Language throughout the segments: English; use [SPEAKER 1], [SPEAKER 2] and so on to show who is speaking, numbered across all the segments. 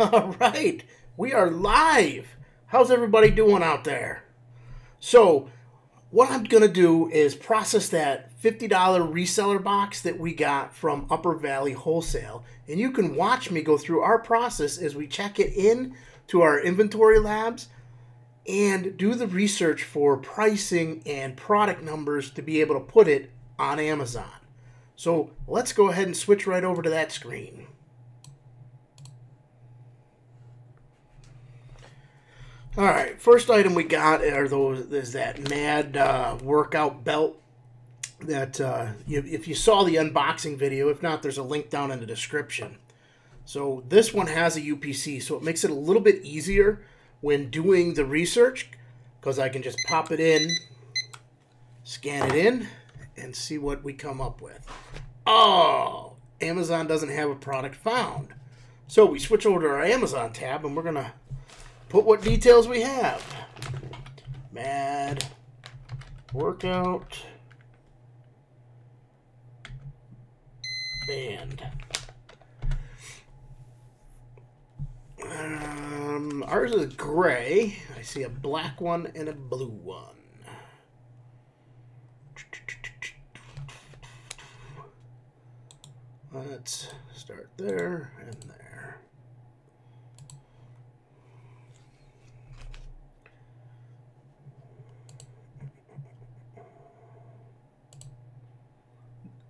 [SPEAKER 1] All right, we are live. How's everybody doing out there? So, what I'm going to do is process that $50 reseller box that we got from Upper Valley Wholesale. And you can watch me go through our process as we check it in to our inventory labs and do the research for pricing and product numbers to be able to put it on Amazon. So, let's go ahead and switch right over to that screen. All right, first item we got is that Mad workout belt that if you saw the unboxing video, if not, there's a link down in the description. So this one has a UPC, so it makes it a little bit easier when doing the research because I can just pop it in, scan it in, and see what we come up with. Oh, Amazon doesn't have a product found. So we switch over to our Amazon tab, and we're going to put what details we have. Mad workout band. Ours is gray. I see a black one and a blue one. Let's start there and there.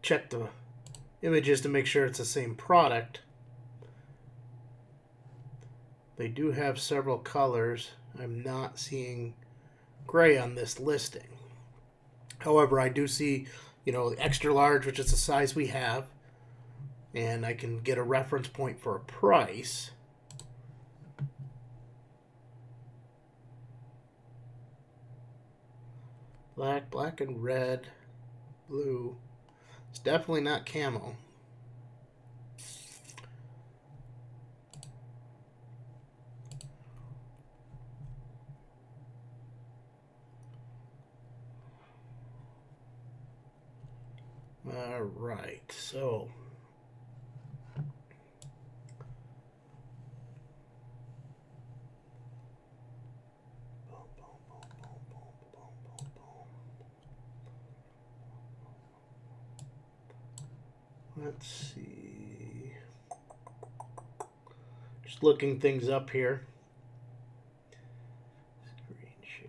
[SPEAKER 1] Check the images to make sure it's the same product. They do have several colors. I'm not seeing gray on this listing. However, I do see, extra large, which is the size we have, and I can get a reference point for a price. Black and red, blue. It's definitely not camo. All right, so let's see. Just looking things up here. Screen share.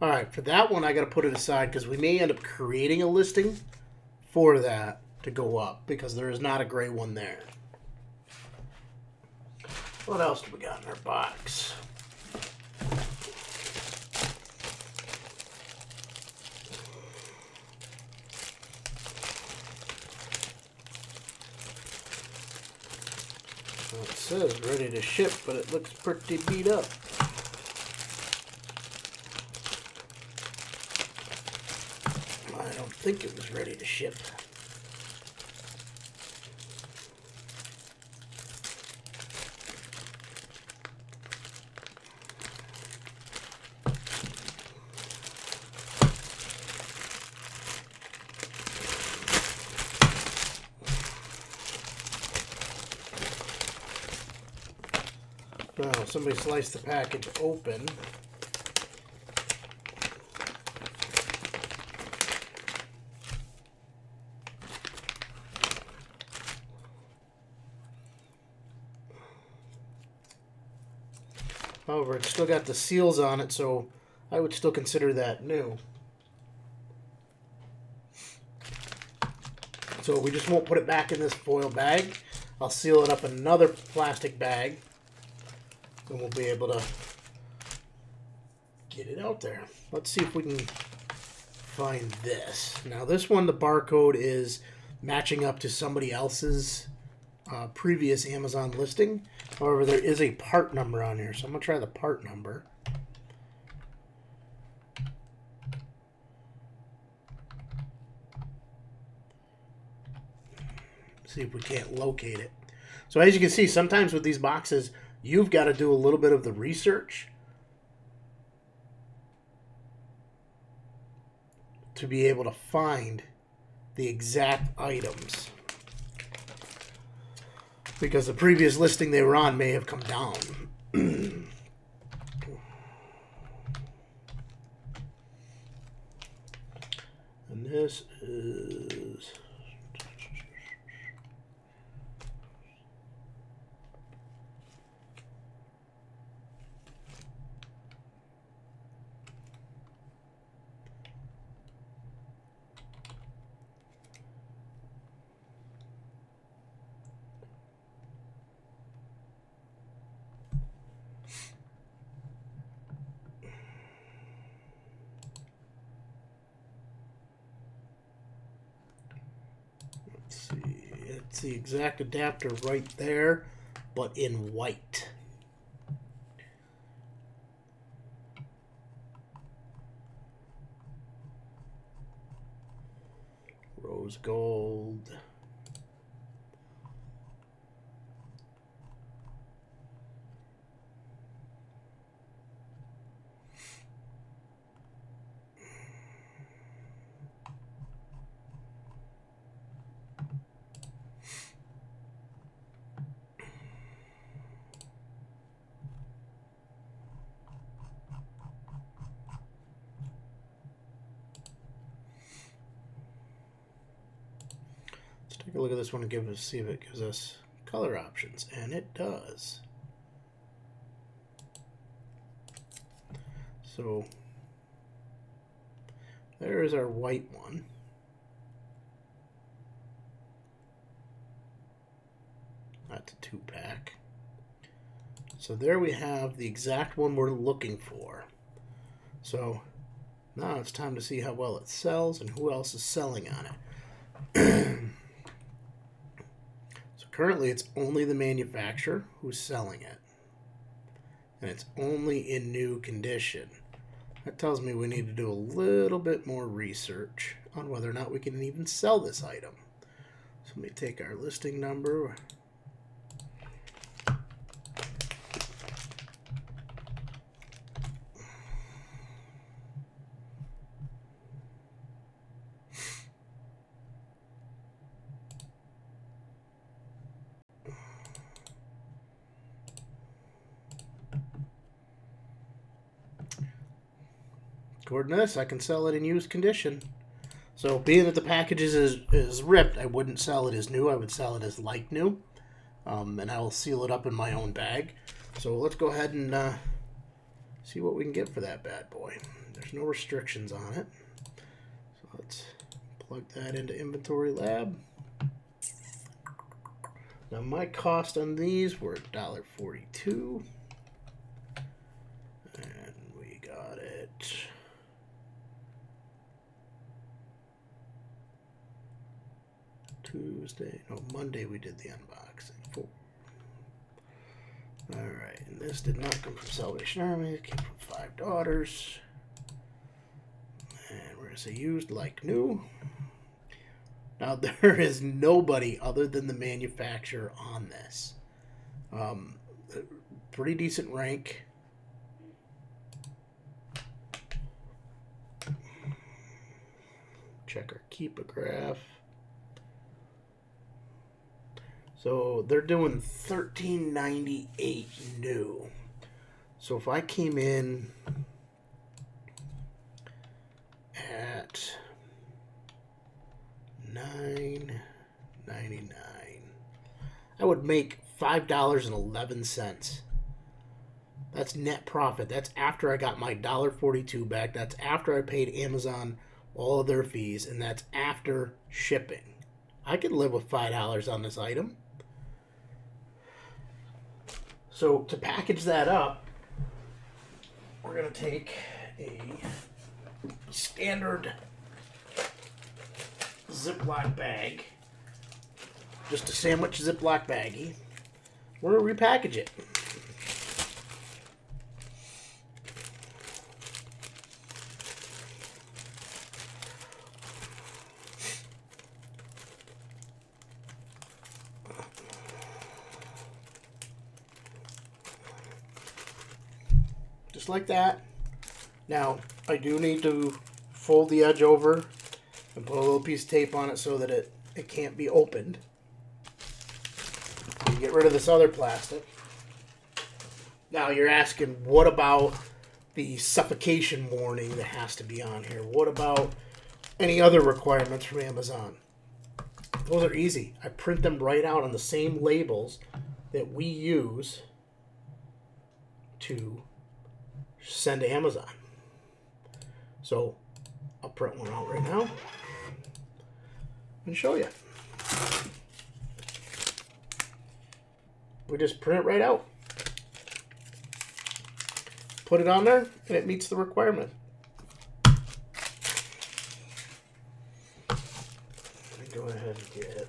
[SPEAKER 1] All right, for that one, I got to put it aside because we may end up creating a listing for that to go up because there is not a gray one there. What else do we got in our box? Well, it says ready to ship, but it looks pretty beat up. I think it was ready to ship. Well, somebody sliced the package open. However, it's still got the seals on it, so I would still consider that new. So we just won't put it back in this foil bag. I'll seal it up in another plastic bag, and we'll be able to get it out there. Let's see if we can find this. Now this one, the barcode is matching up to somebody else's previous Amazon listing. However, there is a part number on here, so I'm going to try the part number. See if we can't locate it. So as you can see, sometimes with these boxes, you've got to do a little bit of the research to be able to find the exact items, because the previous listing they were on may have come down. And this is... It's the exact adapter right there, but in white. Rose gold. Take a look at this one and see if it gives us color options, and it does. So there is our white one. That's a 2-pack. So there we have the exact one we're looking for. So now it's time to see how well it sells and who else is selling on it. Currently, it's only the manufacturer who's selling it. And it's only in new condition. That tells me we need to do a little bit more research on whether or not we can even sell this item. So let me take our listing number. According to this, I can sell it in used condition. So being that the package is ripped, I wouldn't sell it as new. I would sell it as like new. And I will seal it up in my own bag. So let's go ahead and see what we can get for that bad boy. There's no restrictions on it. So let's plug that into Inventory Lab. Now my cost on these were $1.42. And we got it. Monday we did the unboxing. Alright, and this did not come from Salvation Army, it came from 5 Daughters. And we're going to say used like new. Now there is nobody other than the manufacturer on this. Pretty decent rank. Check our keep-a-graph. So they're doing $13.98 new. So if I came in at $9.99, I would make $5.11. That's net profit. That's after I got my $1.42 back. That's after I paid Amazon all of their fees, and that's after shipping. I could live with $5 on this item. So to package that up, we're going to take a standard Ziploc bag. just a sandwich Ziploc baggie. We're going to repackage it. Just like that. Now, I do need to fold the edge over and put a little piece of tape on it so that it can't be opened. You get rid of this other plastic. Now you're asking, what about the suffocation warning that has to be on here? What about any other requirements from Amazon? Those are easy. I print them right out on the same labels that we use to send to Amazon. So I'll print one out right now and show you. We just print it right out. Put it on there and it meets the requirement. Let me go ahead and get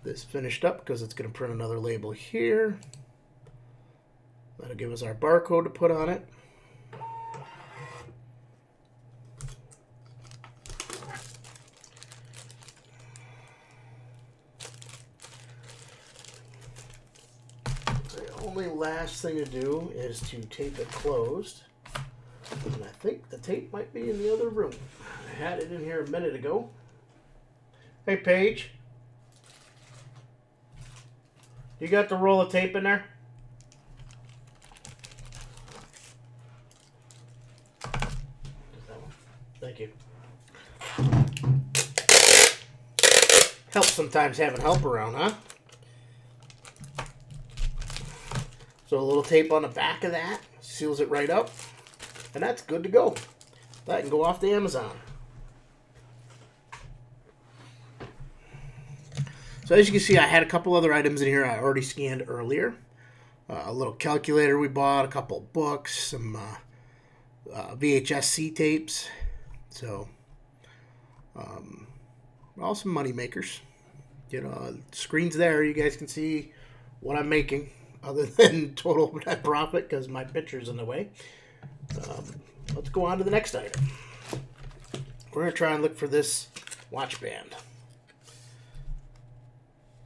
[SPEAKER 1] this finished up because it's going to print another label here. That'll give us our barcode to put on it. The only last thing to do is to tape it closed. And I think the tape might be in the other room. I had it in here a minute ago. Hey, Paige. You got the roll of tape in there? Thank you. Helps sometimes having help around, huh? So a little tape on the back of that seals it right up, and that's good to go. That can go off to Amazon. So as you can see, I had a couple other items in here I already scanned earlier. A little calculator we bought, a couple books, some VHS-C tapes. So, all some money makers. You know, screen's there. You guys can see what I'm making, other than total net profit because my picture's in the way. Let's go on to the next item. We're going to try and look for this watch band.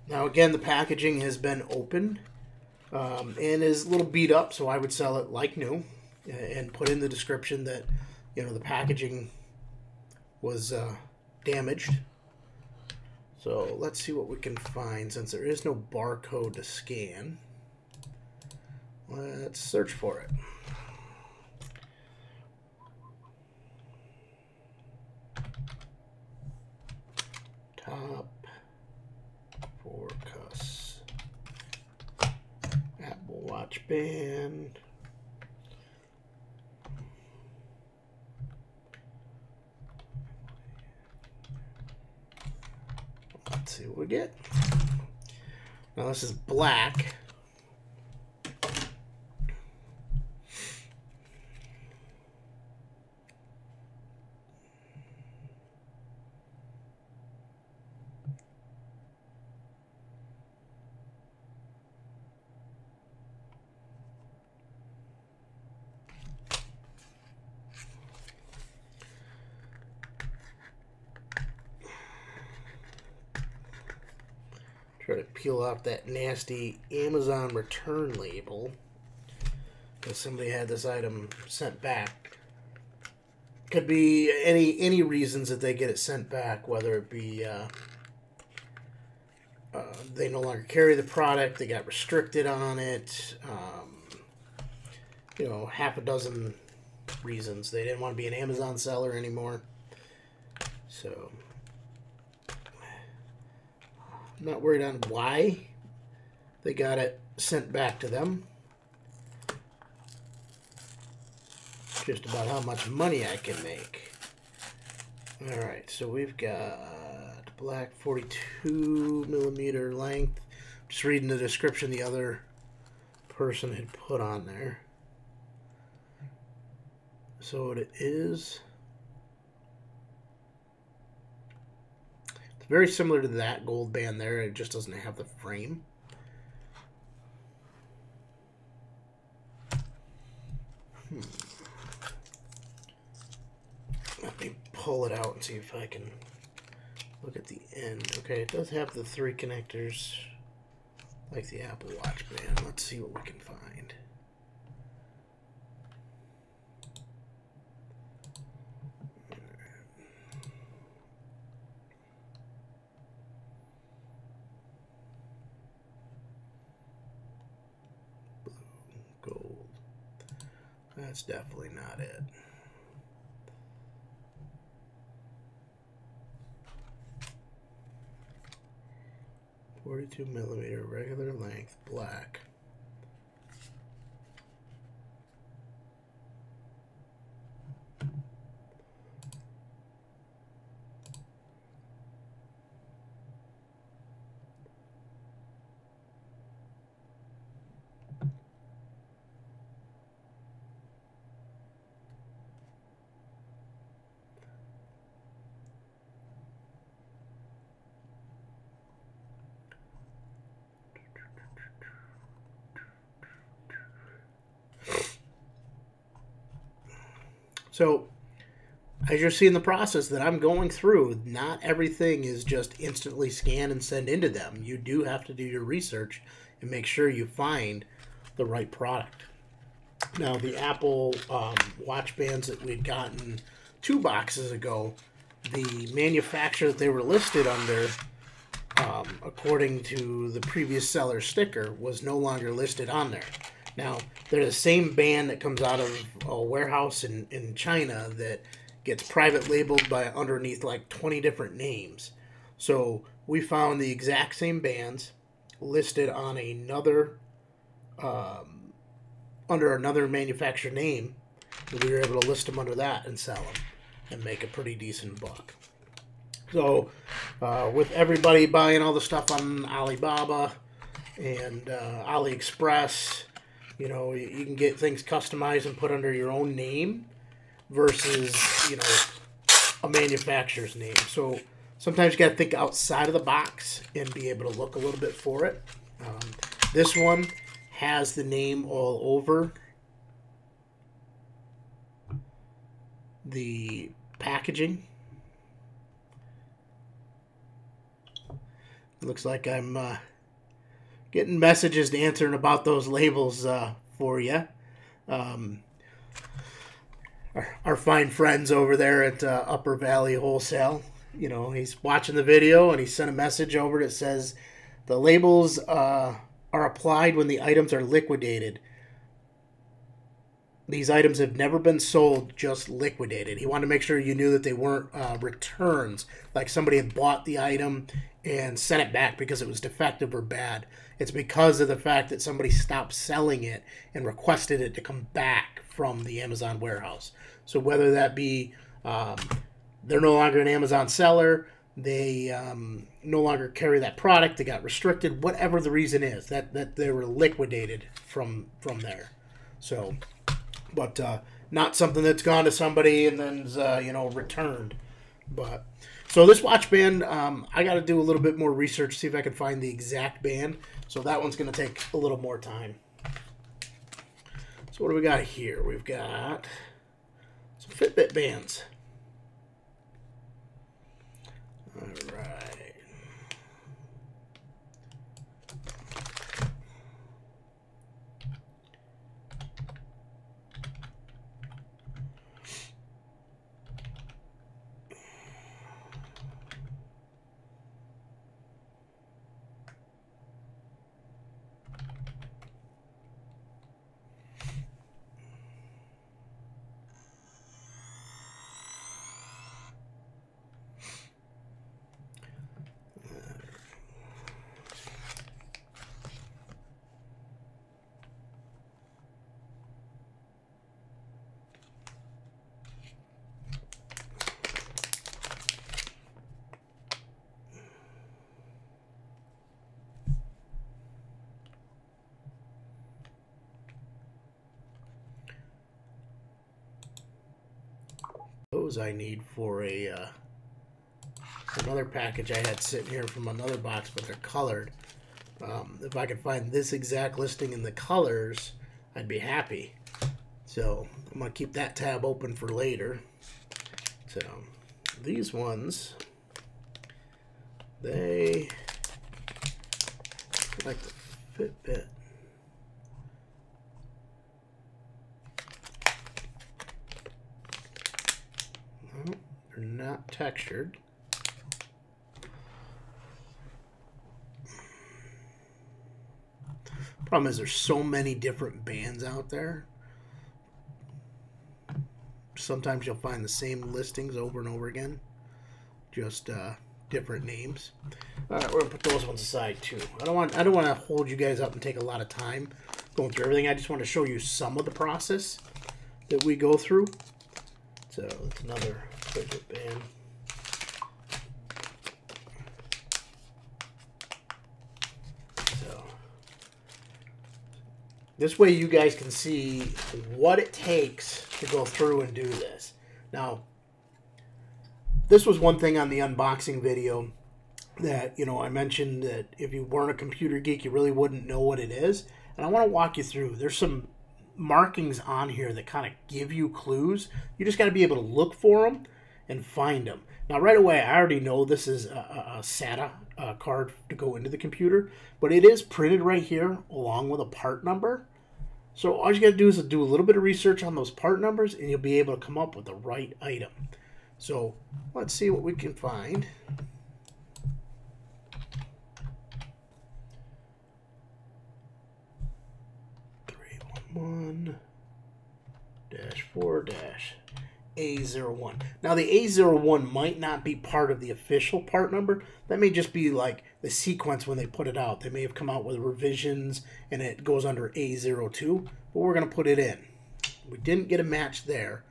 [SPEAKER 1] Now, again, the packaging has been opened and is a little beat up, so I would sell it like new and put in the description that, you know, the packaging was damaged. So let's see what we can find. Since there is no barcode to scan, let's search for it. Top Focus Apple Watch band. Let's see what we get. Now this is black. Try to peel off that nasty Amazon return label because somebody had this item sent back. Could be any reasons that they get it sent back, whether it be they no longer carry the product, they got restricted on it, you know, half a dozen reasons. They didn't want to be an Amazon seller anymore. So I'm not worried on why they got it sent back to them. Just about how much money I can make. Alright, so we've got black 42mm length. Just reading the description the other person had put on there. So it is. It's very similar to that gold band there. It just doesn't have the frame. Let me pull it out and see if I can look at the end. Okay, it does have the 3 connectors like the Apple Watch band. Let's see what we can find. Blue, gold. That's definitely not it. .42mm, regular length, black. So, as you're seeing the process that I'm going through, not everything is just instantly scan and send into them. You do have to do your research and make sure you find the right product. Now, the Apple watch bands that we'd gotten 2 boxes ago, the manufacturer that they were listed under, according to the previous seller sticker, was no longer listed on there. Now, they're the same band that comes out of a warehouse in China that gets private labeled by underneath like 20 different names. So we found the exact same bands listed on another, under another manufacturer name, and we were able to list them under that and sell them and make a pretty decent buck. So with everybody buying all the stuff on Alibaba and AliExpress, you know, you can get things customized and put under your own name versus, you know, a manufacturer's name. So sometimes you got to think outside of the box and be able to look a little bit for it. This one has the name all over the packaging. Looks like I'm getting messages to answering about those labels for you. Our fine friends over there at Upper Valley Wholesale, you know, he's watching the video and he sent a message over that says the labels are applied when the items are liquidated. These items have never been sold, just liquidated. He wanted to make sure you knew that they weren't returns, like somebody had bought the item and sent it back because it was defective or bad. It's because of the fact that somebody stopped selling it and requested it to come back from the Amazon warehouse. So whether that be they're no longer an Amazon seller, they no longer carry that product, they got restricted, whatever the reason is, that they were liquidated from there. So, but not something that's gone to somebody and then you know, returned. But so this watch band, I got to do a little bit more research, see if I can find the exact band. So that one's going to take a little more time. So what do we got here? We've got some Fitbit bands. All right. those I need for a another package I had sitting here from another box, but they're colored. If I could find this exact listing in the colors, I'd be happy. So I'm going to keep that tab open for later. So these ones, they like the Fitbit. No, they're not textured. Problem is there's so many different bands out there. Sometimes you'll find the same listings over and over again, just different names. All right, we're gonna put those ones aside too. I don't want to hold you guys up and take a lot of time going through everything. I just want to show you some of the process that we go through. So it's another Fitbit band. So this way you guys can see what it takes to go through and do this. Now, this was one thing on the unboxing video that, I mentioned that if you weren't a computer geek, you really wouldn't know what it is. And I want to walk you through. There's some markings on here that kind of give you clues. You just got to be able to look for them and find them. Now, right away, I already know this is a SATA card to go into the computer, but it is printed right here along with a part number. So all you got to do is do a little bit of research on those part numbers, and you'll be able to come up with the right item. So let's see what we can find. 311-4-A01. Now the A01 might not be part of the official part number. That may just be like the sequence when they put it out. They may have come out with revisions and it goes under A02, but we're going to put it in. We didn't get a match there.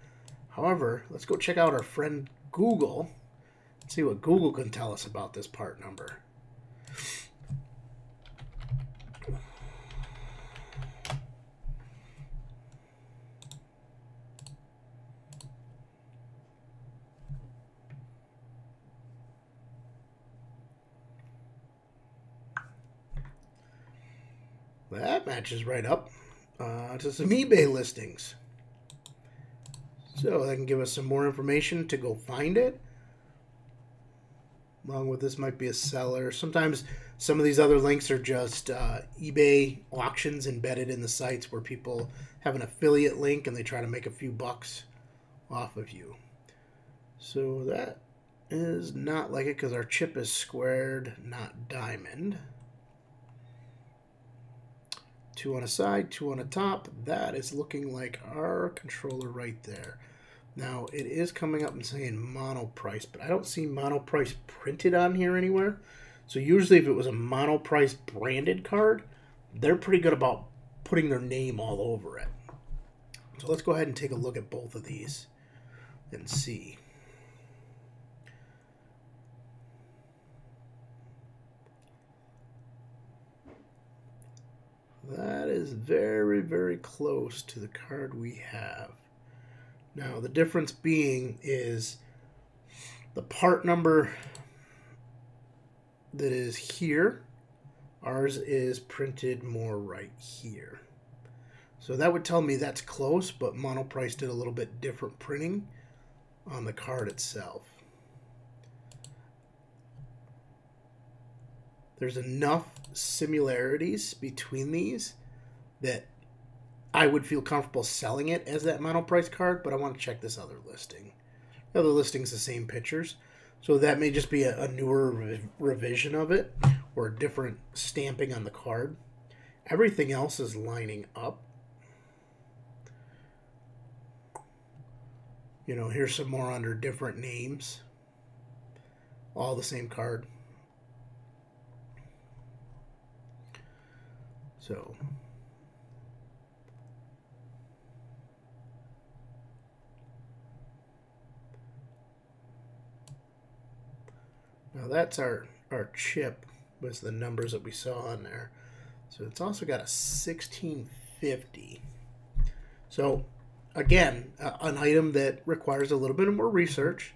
[SPEAKER 1] However, let's go check out our friend Google and see what Google can tell us about this part number. That matches right up to some eBay listings. So that can give us some more information to go find it. Along with this might be a seller. Sometimes some of these other links are just eBay auctions embedded in the sites where people have an affiliate link and they try to make a few bucks off of you. So that is not like it because our chip is squared, not diamond. 2 on a side, 2 on a top. That is looking like our controller right there. Now, it is coming up and saying Monoprice, but I don't see Monoprice printed on here anywhere. So usually if it was a Monoprice branded card, they're pretty good about putting their name all over it. So let's go ahead and take a look at both of these and see. That is very, very close to the card we have. Now, the difference being is the part number that is here, ours is printed more right here. So that would tell me that's close, but Monoprice did a little bit different printing on the card itself. There's enough similarities between these that I would feel comfortable selling it as that Monoprice card, but I want to check this other listing. The other listing's the same pictures, so that may just be a newer revision of it or a different stamping on the card. Everything else is lining up. Here's some more under different names. All the same card. So now that's our chip with the numbers that we saw on there. So it's also got a 1650. So again, an item that requires a little bit more research,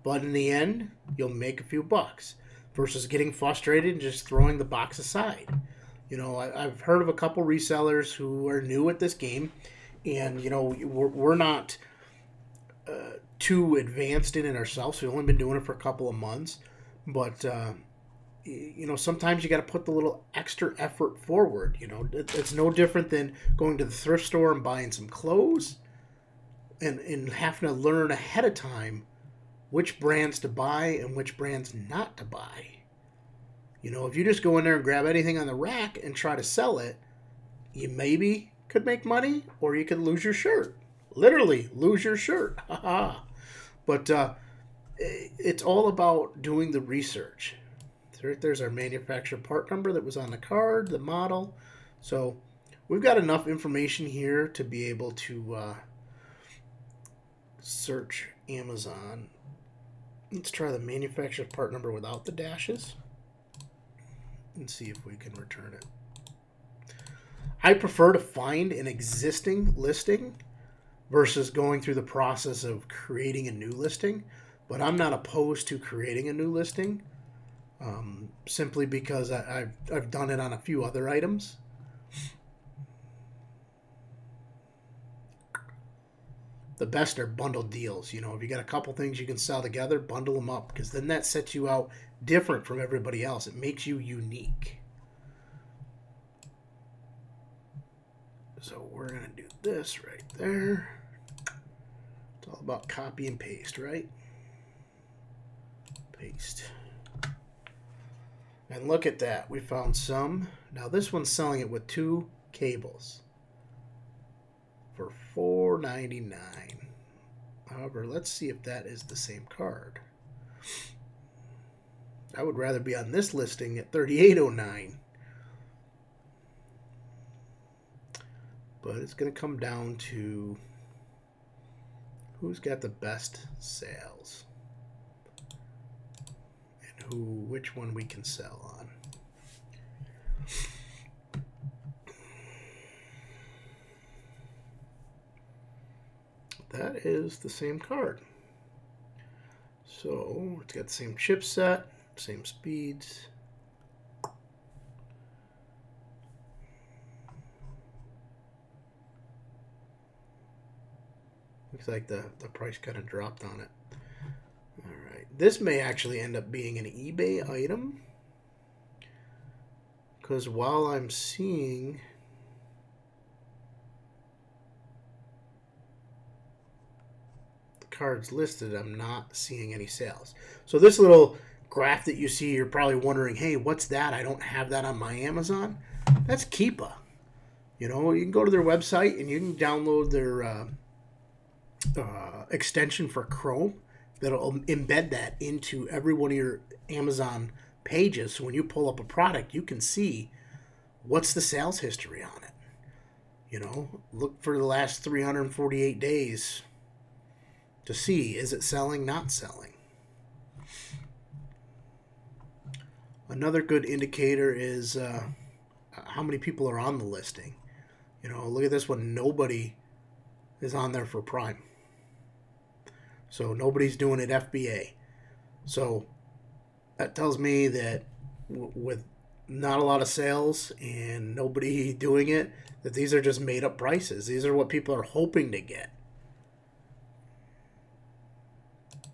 [SPEAKER 1] but in the end, you'll make a few bucks versus getting frustrated and just throwing the box aside. You know, I've heard of a couple resellers who are new at this game, and, you know, we're not too advanced in it ourselves. We've only been doing it for a couple of months, but you know, sometimes you got to put the little extra effort forward. You know, it's no different than going to the thrift store and buying some clothes and having to learn ahead of time which brands to buy and which brands not to buy. You know, if you just go in there and grab anything on the rack and try to sell it, you maybe could make money, or you could lose your shirt. Literally lose your shirt. But it's all about doing the research. There's our manufacturer part number that was on the card, the model. So we've got enough information here to be able to search Amazon. Let's try the manufacturer part number without the dashes and see if we can return it. I prefer to find an existing listing versus going through the process of creating a new listing, but I'm not opposed to creating a new listing, simply because I've done it on a few other items. The best are bundled deals. You know, if you got a couple things you can sell together, bundle them up, because then that sets you out different from everybody else. It makes you unique. So we're going to do this right there. It's all about copy and paste, right? Paste. And look at that. We found some. Now this one's selling it with 2 cables for $4.99. However, let's see if that is the same card. I would rather be on this listing at $38.09. But it's going to come down to who's got the best sales and which one we can sell on. That is the same card. So it's got the same chipset, same speeds. Looks like the price kind of dropped on it. All right. This may actually end up being an eBay item, because while I'm seeing the cards listed, I'm not seeing any sales. So this little graph that you see, you're probably wondering, hey, what's that? I don't have that on my Amazon. That's Keepa. You know, you can go to their website and you can download their extension for Chrome that'll embed that into every one of your Amazon pages. So when you pull up a product, you can see what's the sales history on it. You know, look for the last 348 days to see, is it selling, not selling. Another good indicator is how many people are on the listing. You know, look at this one. Nobody is on there for Prime. So nobody's doing it FBA. So that tells me that with not a lot of sales and nobody doing it, that these are just made up prices. These are what people are hoping to get.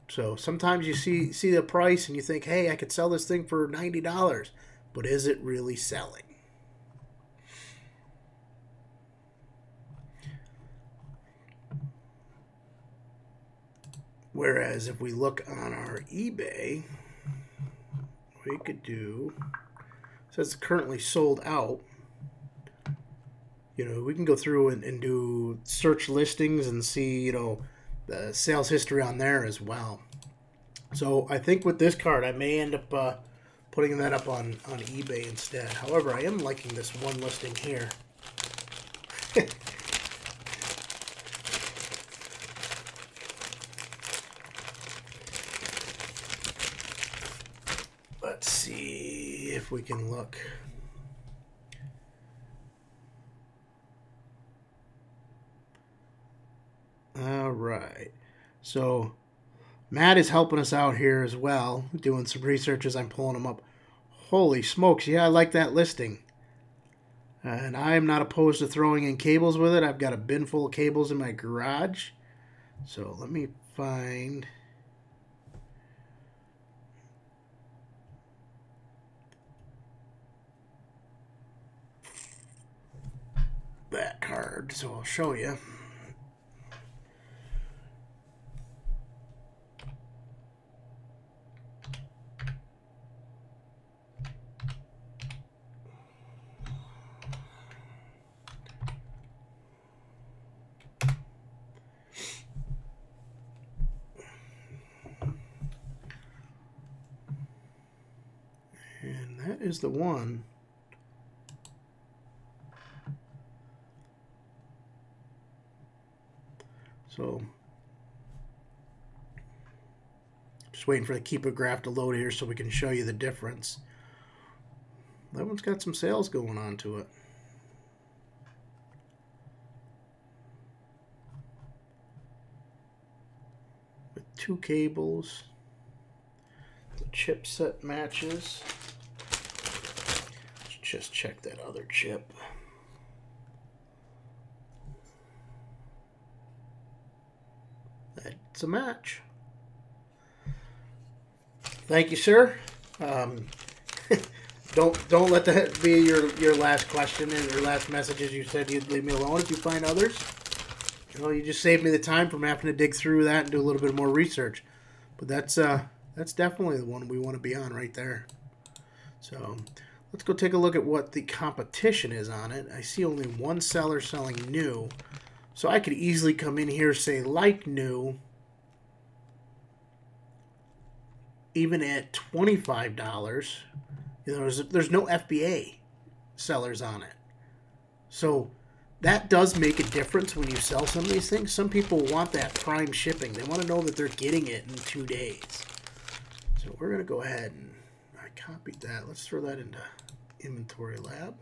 [SPEAKER 1] So sometimes you see the price and you think, hey, I could sell this thing for $90, but is it really selling? Whereas if we look on our eBay, we could do, it says currently sold out. You know, we can go through and do search listings and see, you know, the sales history on there as well. So I think with this card, I may end up putting that up on eBay instead. However, I am liking this one listing here. Let's see if we can look. All right. So Matt is helping us out here as well, doing some research as I'm pulling them up. Holy smokes, yeah, I like that listing. And I am not opposed to throwing in cables with it. I've got a bin full of cables in my garage. So let me find... that card, so I'll show you. And that is the one. So, just waiting for the keeper graph to load here so we can show you the difference. That one's got some sales going on to it. With 2 cables. The chipset matches. Let's just check that other chip. It's a match. Thank you, sir. Don't let that be your last question and your last messages. You said you'd leave me alone if you find others. You know, you just saved me the time from having to dig through that and do a little bit more research. But that's definitely the one we want to be on right there. So let's go take a look at what the competition is on it. I see only one seller selling new. So I could easily come in here, say like new, even at $25. You know, there's no FBA sellers on it. So that does make a difference when you sell some of these things. Some people want that prime shipping. They want to know that they're getting it in 2 days. So we're going to go ahead and I copied that. Let's throw that into Inventory Lab.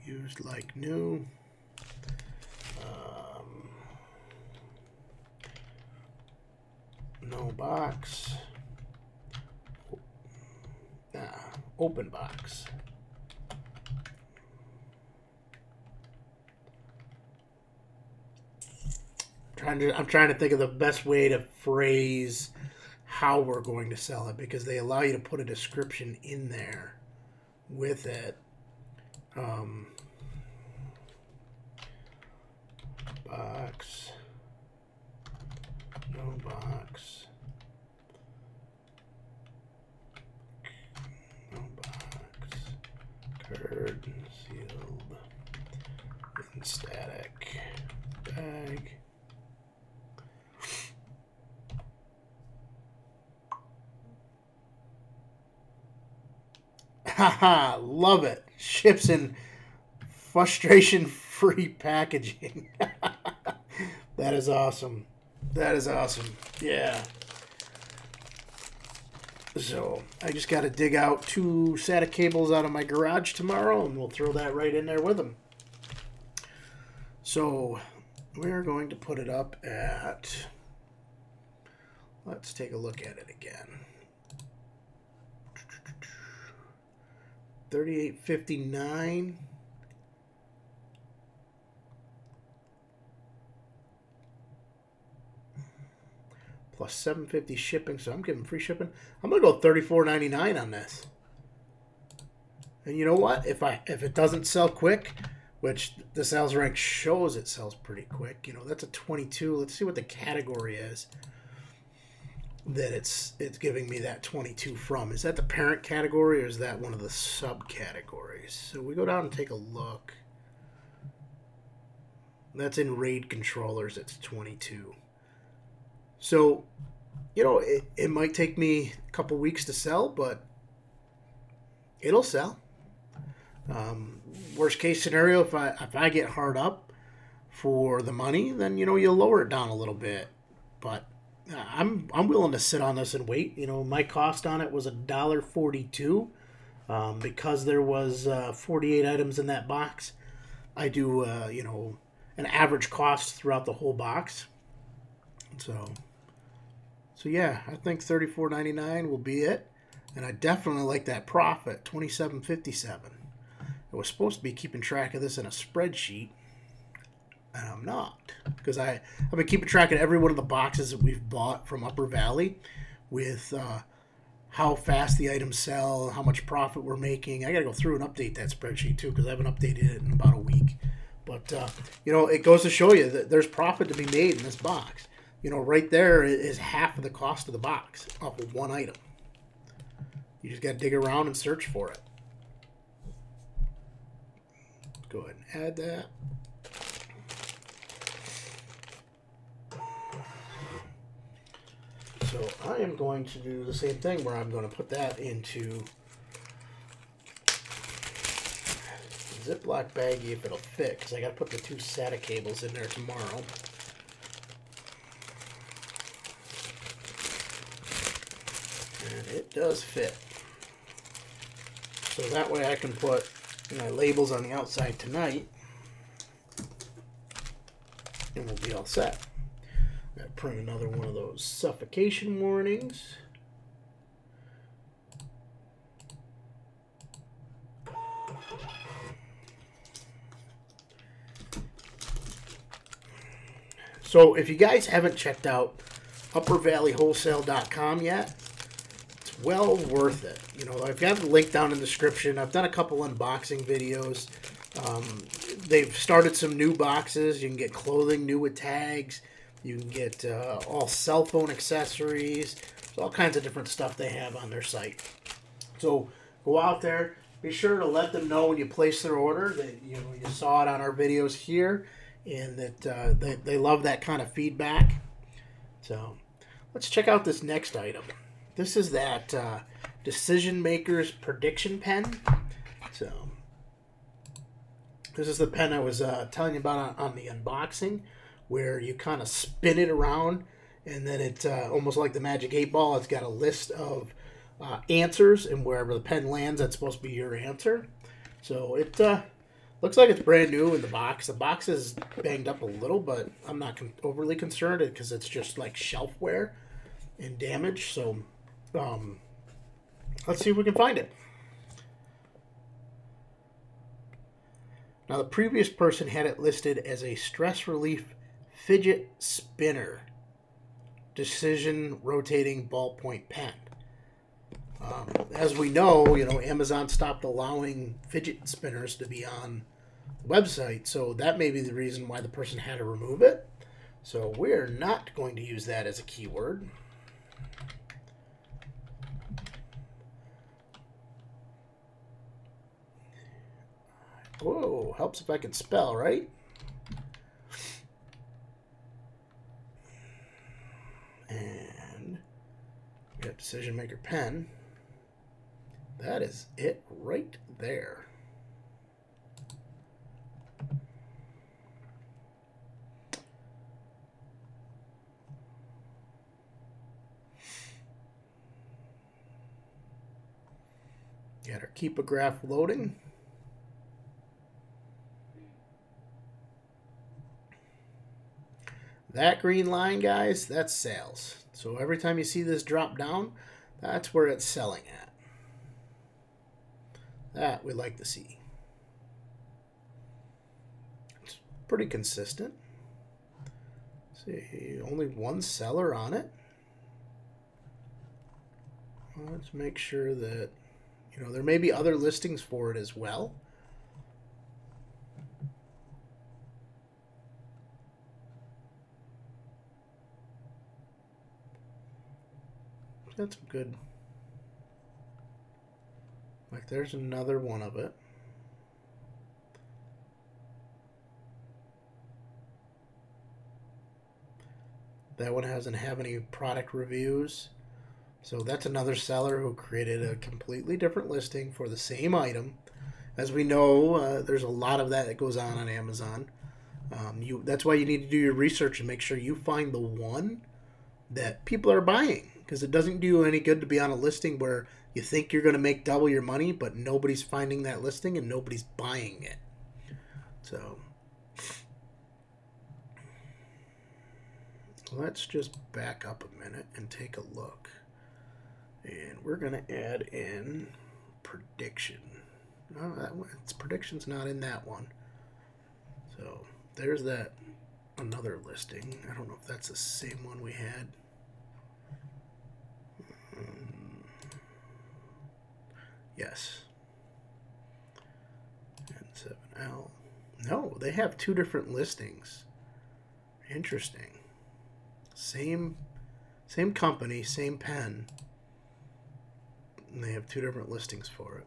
[SPEAKER 1] Used like new. No box. Open box. I'm trying to think of the best way to phrase how we're going to sell it, because they allow you to put a description in there with it. Box. No box. No box. Card sealed in static bag. Haha, love it. Ships in frustration-free packaging. That is awesome. That is awesome. Yeah. So I just got to dig out 2 SATA cables out of my garage tomorrow, and we'll throw that right in there with them. So we're going to put it up at, let's take a look at it again. 38.59. Plus $7.50 shipping, so I'm giving free shipping. I'm gonna go $34.99 on this. And you know what? If it doesn't sell quick, which the sales rank shows it sells pretty quick, you know, that's a 22. Let's see what the category is that it's giving me that 22 from. Is that the parent category, or is that one of the subcategories? So we go down and take a look. That's in RAID controllers. It's 22. So, you know, it might take me a couple weeks to sell, but it'll sell. Worst case scenario, if I get hard up for the money, then, you know, you'll lower it down a little bit. But I'm willing to sit on this and wait. You know, my cost on it was $1.42. Because there was 48 items in that box, I do, you know, an average cost throughout the whole box. So yeah, I think $34.99 will be it. And I definitely like that profit, $27.57. I was supposed to be keeping track of this in a spreadsheet, and I'm not, because I've been keeping track of every one of the boxes that we've bought from Upper Valley with how fast the items sell, how much profit we're making. I got to go through and update that spreadsheet too, because I haven't updated it in about a week. But, you know, it goes to show you that there's profit to be made in this box. You know, right there is half of the cost of the box off of one item. You just got to dig around and search for it. Go ahead and add that. So I am going to do the same thing where I'm going to put that into a Ziploc baggie if it'll fit, because I got to put the 2 SATA cables in there tomorrow. And it does fit. So that way I can put my labels on the outside tonight, and we'll be all set. Gotta print another one of those suffocation warnings. So if you guys haven't checked out uppervalleywholesale.com yet, it's well worth it. You know, I've got the link down in the description. I've done a couple unboxing videos. They've started some new boxes. You can get clothing new with tags. You can get all cell phone accessories. There's all kinds of different stuff they have on their site. So go out there. Be sure to let them know when you place their order that you saw it on our videos here, and that they love that kind of feedback. So let's check out this next item. This is that Decision Makers Prediction Pen. So this is the pen I was telling you about on the unboxing, where you kind of spin it around, and then it's almost like the Magic 8 Ball. It's got a list of answers, and wherever the pen lands, that's supposed to be your answer. So it looks like it's brand new in the box. The box is banged up a little, but I'm not overly concerned because it's just like shelfware and damage. So let's see if we can find it. Now, the previous person had it listed as a stress relief fidget spinner decision rotating ballpoint pen. As we know, Amazon stopped allowing fidget spinners to be on the website, so that may be the reason why the person had to remove it. So we're not going to use that as a keyword. Whoa, helps if I can spell, right? And we got Decision Maker Pen. That is it right there. Got our Keep-A-Graph loading. That green line, guys, that's sales. So every time you see this drop down, that's where it's selling at. That we like to see. It's pretty consistent. See, only one seller on it. Let's make sure that, there may be other listings for it as well. That's good. Like, there's another one of it. That one doesn't have any product reviews. So that's another seller who created a completely different listing for the same item. As we know, there's a lot of that goes on Amazon. That's why you need to do your research and make sure you find the one that people are buying. Because it doesn't do you any good to be on a listing where You think you're going to make double your money, but nobody's finding that listing and nobody's buying it. So let's just back up a minute and take a look. And we're going to add in prediction. No, its prediction's not in that one. So there's that another listing. I don't know if that's the same one we had. Yes. N7L. No, they have two different listings. Interesting. Same company, same pen. And they have two different listings for it.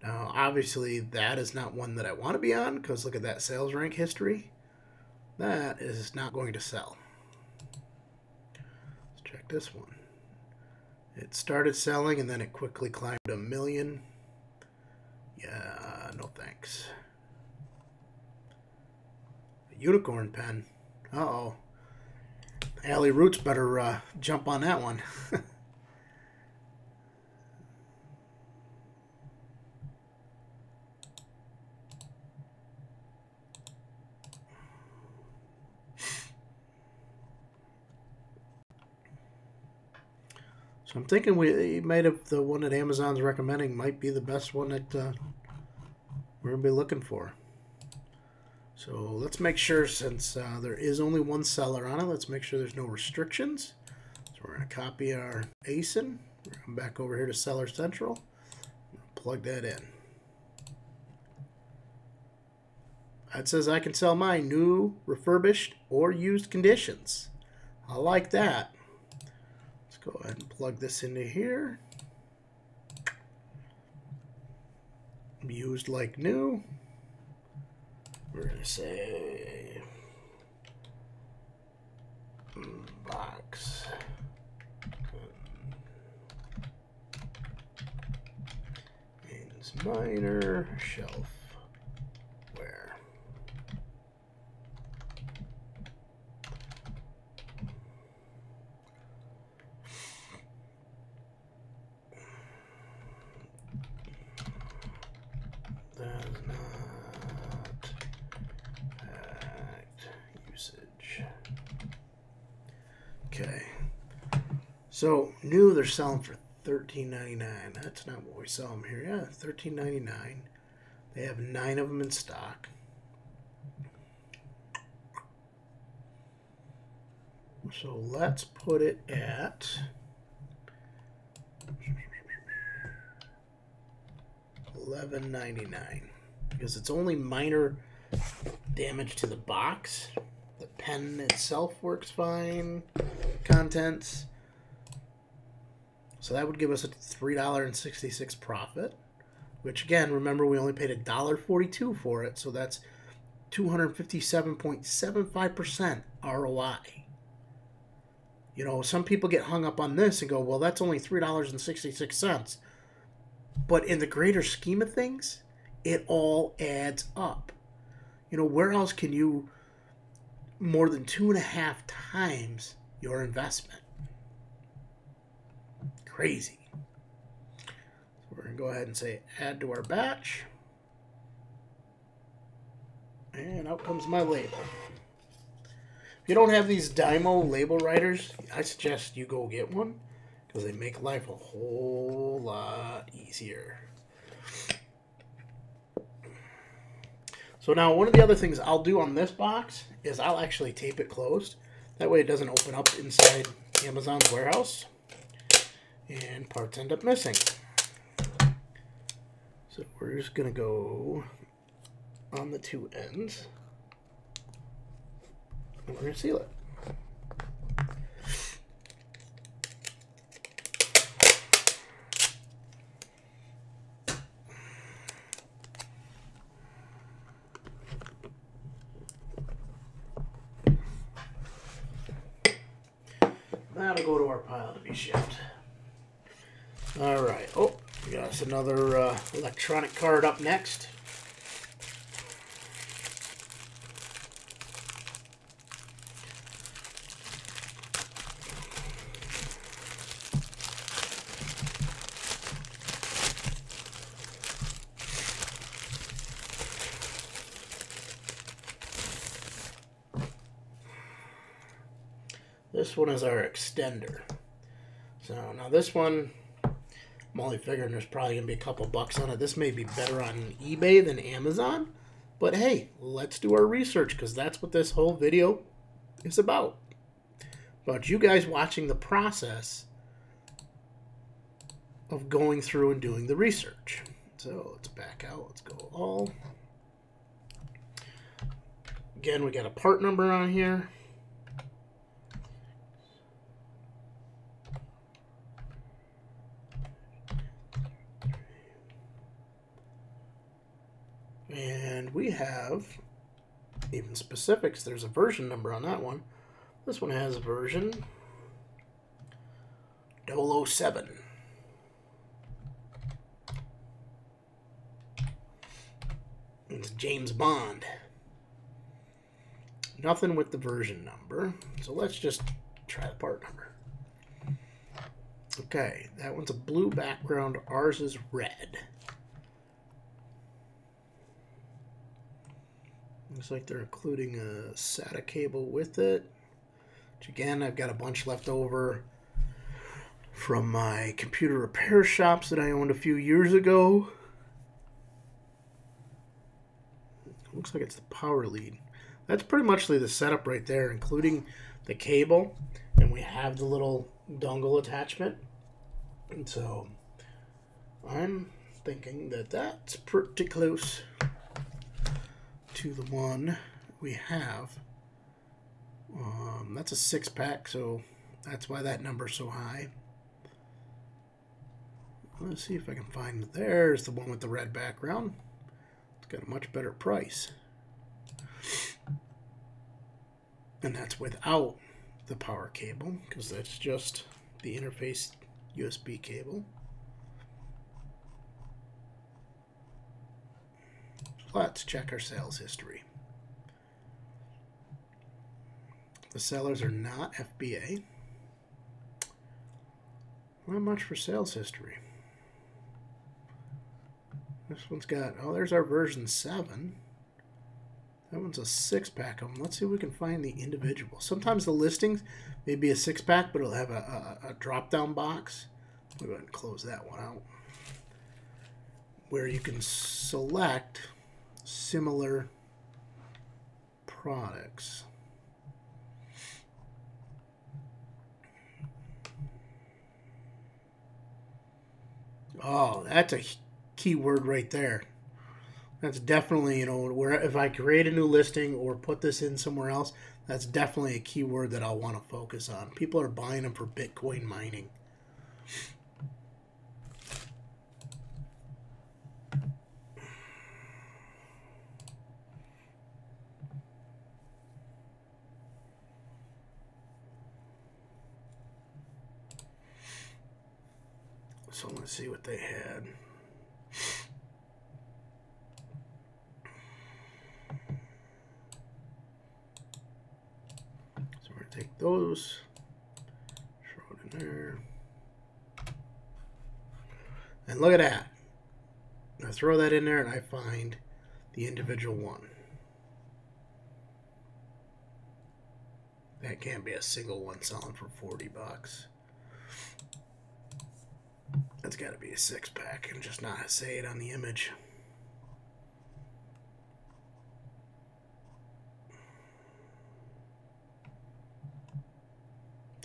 [SPEAKER 1] Now, obviously, that is not one that I want to be on, because look at that sales rank history. That is not going to sell. Let's check this one. It started selling, and then it quickly climbed 1 million. Yeah, no thanks. A unicorn pen. Uh-oh. Allie Roots better jump on that one. So I'm thinking we might have the one that Amazon's recommending might be the best one that we're going to be looking for. So let's make sure, since there is only one seller on it, let's make sure there's no restrictions. So we're going to copy our ASIN. We're going to come back over here to Seller Central. Plug that in. It says I can sell mine new, refurbished, or used conditions. I like that. Go ahead and plug this into here. Used like new. We're going to say box. Means minor shelf wear. Does not impact usage. Okay. So new, they're selling for $13.99. That's not what we sell them here. Yeah, $13.99. They have 9 of them in stock. So let's put it at $11.99 because it's only minor damage to the box. The pen itself works fine. Contents. So that would give us a $3.66 profit, which again, remember we only paid $1.42 for it, so that's 257.75% ROI. You know, some people get hung up on this and go, well, that's only $3.66. But in the greater scheme of things, it all adds up. You know, where else can you more than 2.5 times your investment? Crazy. So we're going to go ahead and say add to our batch. And out comes my label. If you don't have these Dymo label writers, I suggest you go get one because they make life a whole lot easier. So now one of the other things I'll do on this box is I'll actually tape it closed. That way it doesn't open up inside Amazon's warehouse and parts end up missing. So we're just going to go on the 2 ends and we're going to seal it. That'll go to our pile to be shipped. All right. Oh, we got us another electronic card up next. This one is our extender. So now this one, I'm only figuring there's probably going to be a couple bucks on it. This may be better on eBay than Amazon. But hey, let's do our research because that's what this whole video is about. About you guys watching the process of going through and doing the research. So let's back out. Let's go all. Again, we got a part number on here. And we have even specifics. There's a version number on that one. This one has version 007. It's James Bond. Nothing with the version number. So let's just try the part number. Okay, that one's a blue background. Ours is red. Looks like they're including a SATA cable with it. Which again, I've got a bunch left over from my computer repair shops that I owned a few years ago. Looks like it's the power lead. That's pretty much the setup right there, including the cable. And we have the little dongle attachment. And so I'm thinking that that's pretty close to the one we have. That's a 6-pack, so that's why that number's so high. Let's see if I can find it. There's the one with the red background. It's got a much better price. And that's without the power cable, because that's just the interface USB cable. Let's check our sales history. The sellers are not FBA. Not much for sales history. This one's got, oh, there's our version 7. That one's a 6-pack of them. Let's see if we can find the individual. Sometimes the listings may be a 6-pack, but it'll have a drop-down box. We'll go ahead and close that one out. Where you can select similar products. Oh, that's a keyword right there. That's definitely, you know, where if I create a new listing or put this in somewhere else, that's definitely a keyword that I'll want to focus on. People are buying them for Bitcoin mining. So let's see what they had. So we're going to take those, throw it in there. And look at that. I throw that in there and I find the individual one. That can't be a single one selling for 40 bucks. That's got to be a 6-pack and just not say it on the image.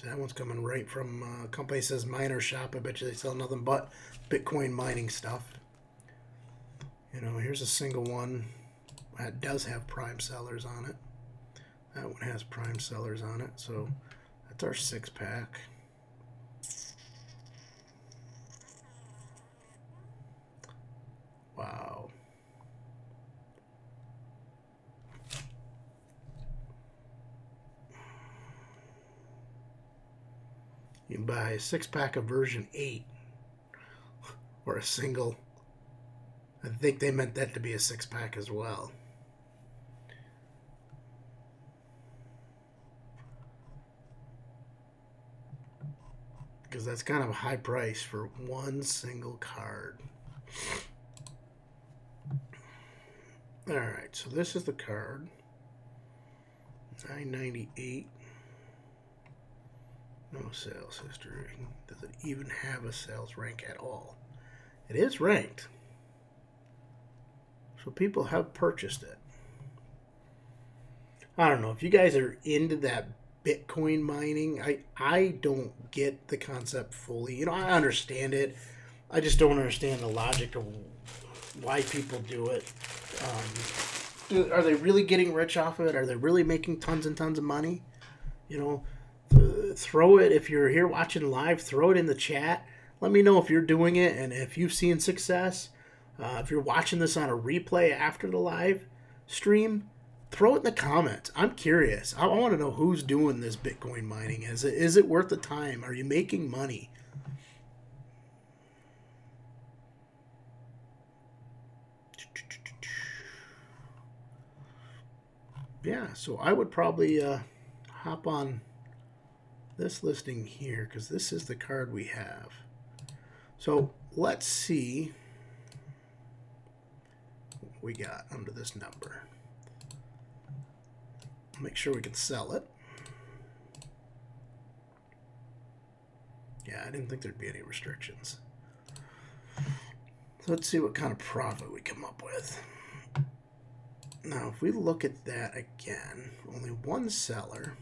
[SPEAKER 1] So that one's coming right from a company that says Miner Shop. I bet you they sell nothing but Bitcoin mining stuff. You know, here's a single one that does have prime sellers on it. That one has prime sellers on it. So that's our 6-pack. Wow. You can buy a 6-pack of version 8 or a single. I think they meant that to be a 6-pack as well. Because that's kind of a high price for one single card. Alright, so this is the card. $9.98. No sales history. Does it even have a sales rank at all? It is ranked. So people have purchased it. I don't know. If you guys are into that Bitcoin mining, I don't get the concept fully. You know, I understand it. I just don't understand the logic of why people do it. Are they really getting rich off of it? Are they really making tons and tons of money? You know, throw it, if you're here watching live, throw it in the chat. Let me know if you're doing it and if you've seen success. If you're watching this on a replay after the live stream, throw it in the comments. I'm curious. I want to know who's doing this Bitcoin mining. Is it worth the time? Are you making money? Yeah, so I would probably hop on this listing here because this is the card we have. So let's see what we got under this number. Make sure we can sell it. Yeah, I didn't think there'd be any restrictions. So let's see what kind of profit we come up with. Now, if we look at that again, only one seller.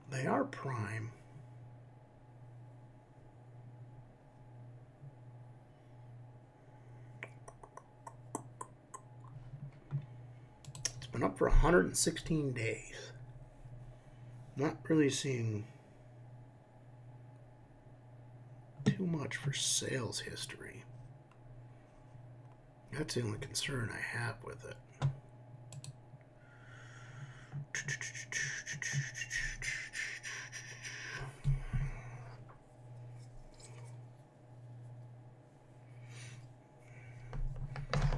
[SPEAKER 1] They are prime. It's been up for 116 days. Not really seeing too much for sales history. That's the only concern I have with it.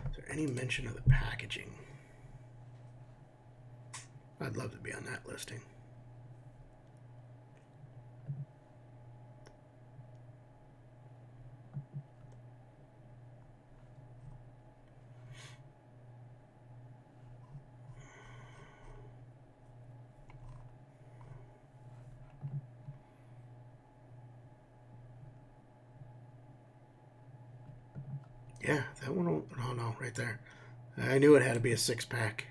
[SPEAKER 1] Is there any mention of the packaging? I'd love to be on that listing. Yeah, that one. Oh no, right there. I knew it had to be a 6-pack.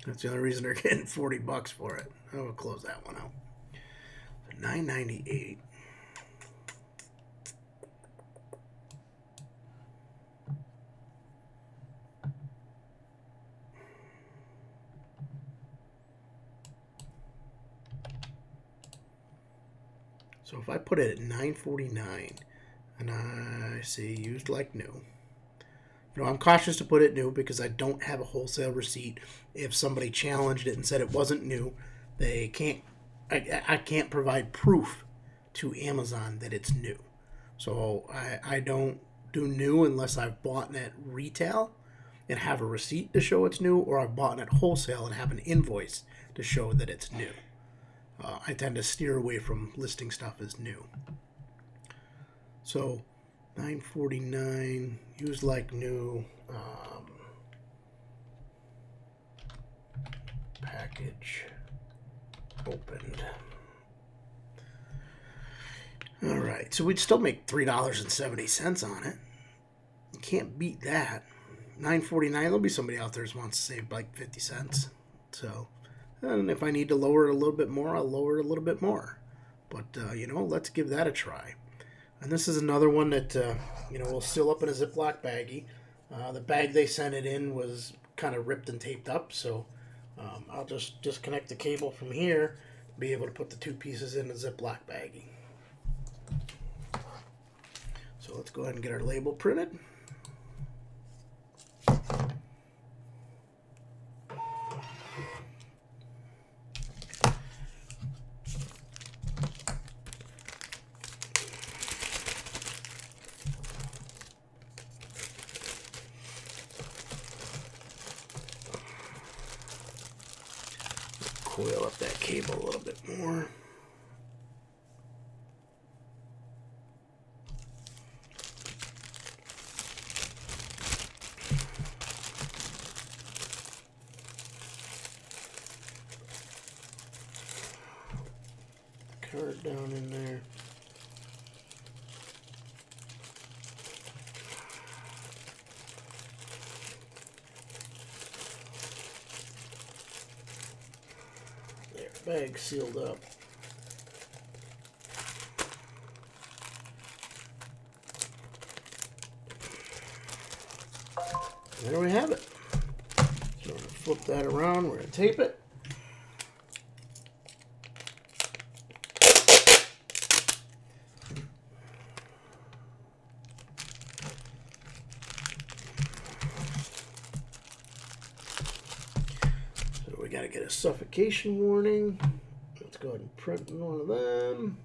[SPEAKER 1] That's the only reason they're getting $40 for it. I will close that one out. So $9.98. So if I put it at $9.49 and I say used like new, you know, I'm cautious to put it new because I don't have a wholesale receipt. If somebody challenged it and said it wasn't new, they can't. I can't provide proof to Amazon that it's new. So I don't do new unless I've bought it at retail and have a receipt to show it's new, or I've bought it at wholesale and have an invoice to show that it's new. I tend to steer away from listing stuff as new. So $9.49, used like new, package opened. All right, so we'd still make $3.70 on it. You can't beat that. $9.49, there'll be somebody out there who wants to save like 50 cents. So, and if I need to lower it a little bit more, I'll lower it a little bit more. But, you know, let's give that a try. And this is another one that, you know, will seal up in a Ziploc baggie. The bag they sent it in was kind of ripped and taped up, so I'll just disconnect the cable from here, be able to put the two pieces in a Ziploc baggie. So let's go ahead and get our label printed. Coil up that cable a little bit more. hard down in there. There, bag sealed up. There we have it. So we're going to flip that around. We're going to tape it. So we got to get a suffocation warning. Let's go ahead and print one of them.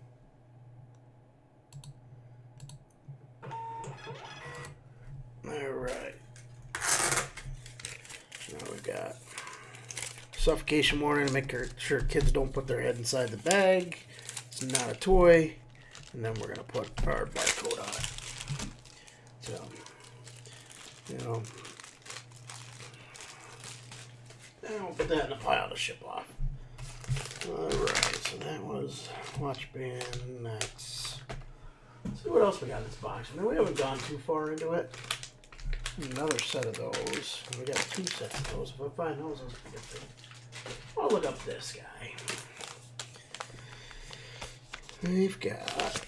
[SPEAKER 1] All right. Now we got suffocation warning to make sure kids don't put their head inside the bag. It's not a toy. And then we're going to put our barcode on it. So, you know, and we'll put that in a pile to ship off. Alright, so that was watch band. Let's see what else we got in this box. I mean, we haven't gone too far into it. Another set of those. We got 2 sets of those. If I find those will be good thing. I'll look up this guy. We've got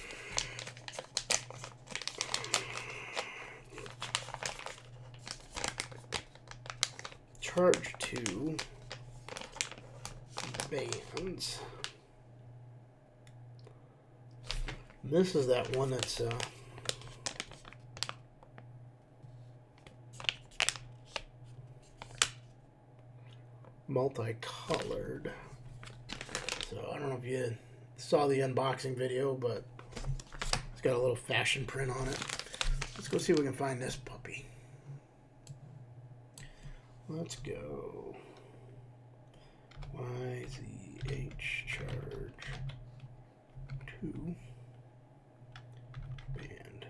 [SPEAKER 1] Charge 2 bands. This is that one that's multicolored. So I don't know if you saw the unboxing video, but it's got a little fashion print on it. Let's go see if we can find this puppy. Let's go. YZH Charge 2 band.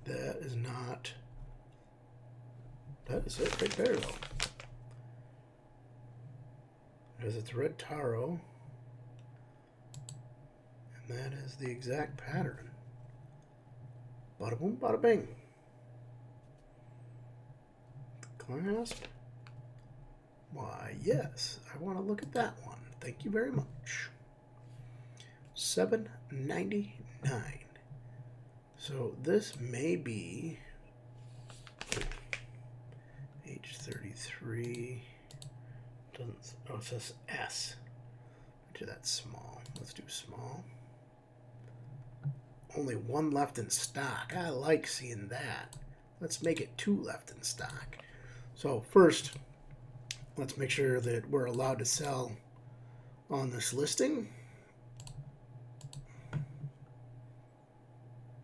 [SPEAKER 1] That is not. That is it right there, though. Because it's red taro. And that is the exact pattern. Bada boom, bada bing. Clasp. Why, yes. I want to look at that one. Thank you very much. $7.99. So this may be age 33. Doesn't. Oh, it says S. Do that small. Let's do small. Only 1 left in stock. I like seeing that. Let's make it 2 left in stock. So first, let's make sure that we're allowed to sell on this listing.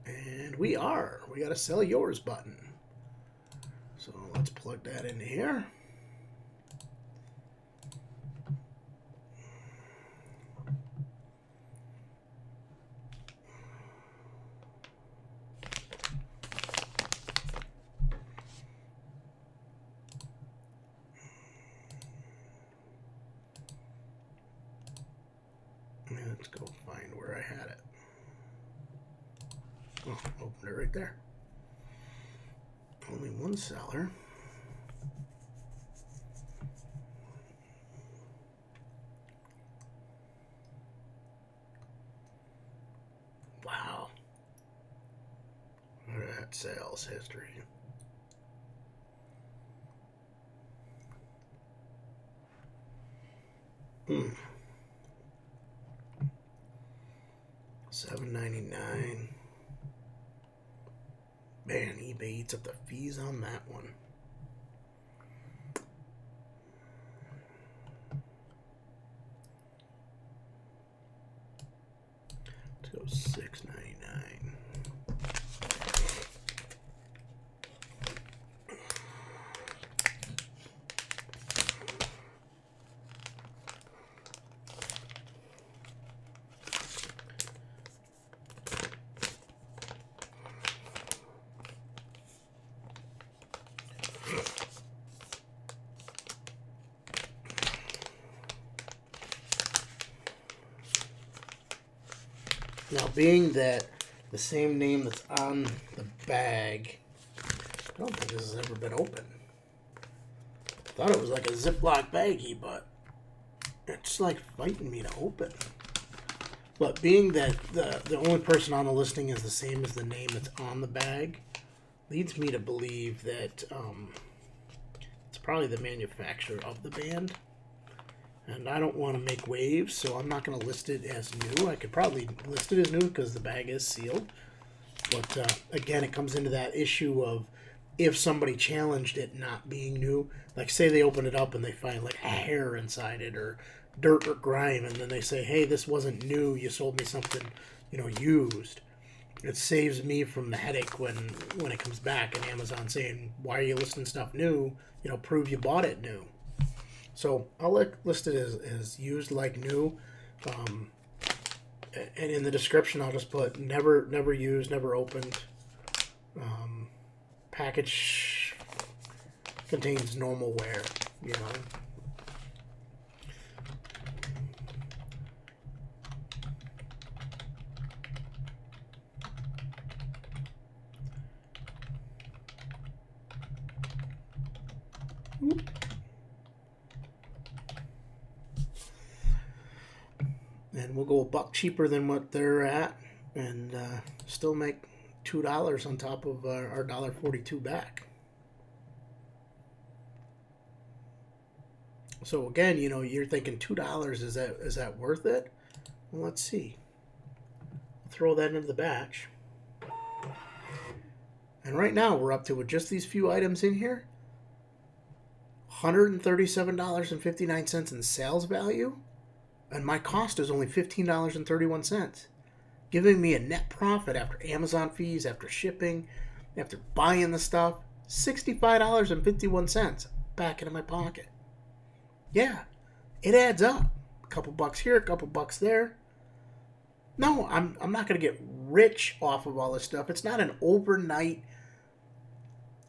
[SPEAKER 1] And we are. We got a sell yours button. So let's plug that into here. Let's go find where I had it. Oh, opened it right there. Only 1 seller. Wow. Look at that sales history. $7.99. Man, eBay eats up the fees on that one. Let's go $6.99. Now, being that the same name that's on the bag, I don't think this has ever been opened. I thought it was like a Ziploc baggie, but it's like fighting me to open. But being that the only person on the listing is the same as the name that's on the bag, leads me to believe that it's probably the manufacturer of the band. And I don't want to make waves, so I'm not going to list it as new. I could probably list it as new because the bag is sealed. But again, it comes into that issue of if somebody challenged it not being new, like say they open it up and they find like hair inside it or dirt or grime, and then they say, hey, this wasn't new, you sold me something, you know, used. It saves me from the headache when it comes back and Amazon saying, why are you listing stuff new? You know, prove you bought it new. So I'll list it as used like new. And in the description, I'll just put never used, never opened. Package contains normal wear, you know. And we'll go $1 cheaper than what they're at, and still make $2 on top of our $1.42 back. So again, you know, you're thinking $2, is that worth it? Well, let's see. Throw that into the batch. And right now we're up to, with just these few items in here, $137.59 in sales value, and my cost is only $15.31, giving me a net profit after Amazon fees, after shipping, after buying the stuff, $65.51 back into my pocket. Yeah, it adds up. A couple bucks here, a couple bucks there. No, I'm not going to get rich off of all this stuff. It's not an overnight,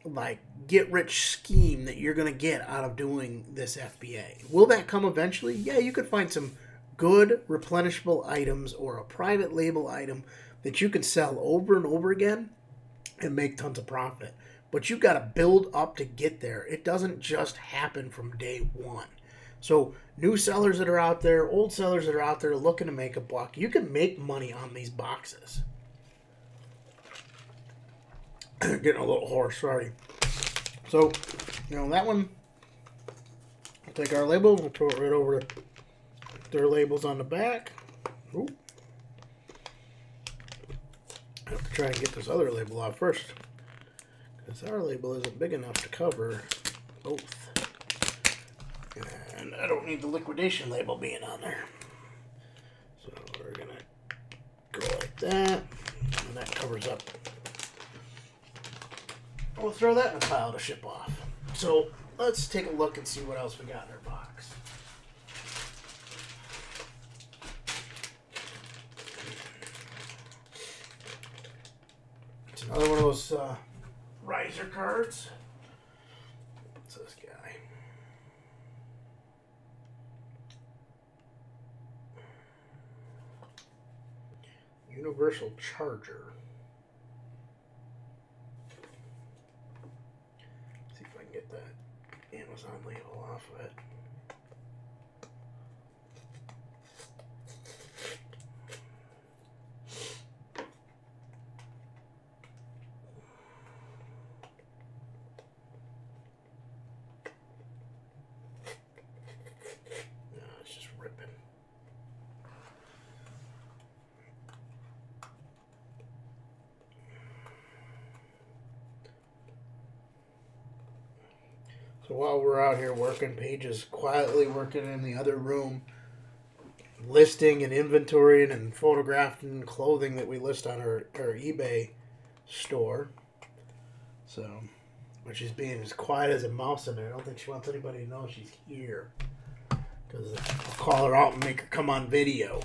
[SPEAKER 1] like, get-rich scheme that you're going to get out of doing this FBA. Will that come eventually? Yeah, you could find some good replenishable items or a private label item that you can sell over and over again and make tons of profit. But you got to build up to get there. It doesn't just happen from day one. So new sellers that are out there, old sellers that are out there looking to make a buck, you can make money on these boxes. Getting a little hoarse, sorry. So, you know, that one, we'll take our label, we'll throw it right over to their labels on the back. Ooh. I have to try and get this other label off first, because our label isn't big enough to cover both. And I don't need the liquidation label being on there. So we're going to go like that, and that covers up. We'll throw that in a pile to ship off. So let's take a look and see what else we got in our box. It's another one of those riser cards. What's this guy? Universal charger. See if I can get that Amazon label off of it. No, it's just ripping. So while we're out here working, Paige is quietly working in the other room, listing and inventorying and photographing clothing that we list on our eBay store. So, but she's being as quiet as a mouse in there. I don't think she wants anybody to know she's here, because I'll call her out and make her come on video.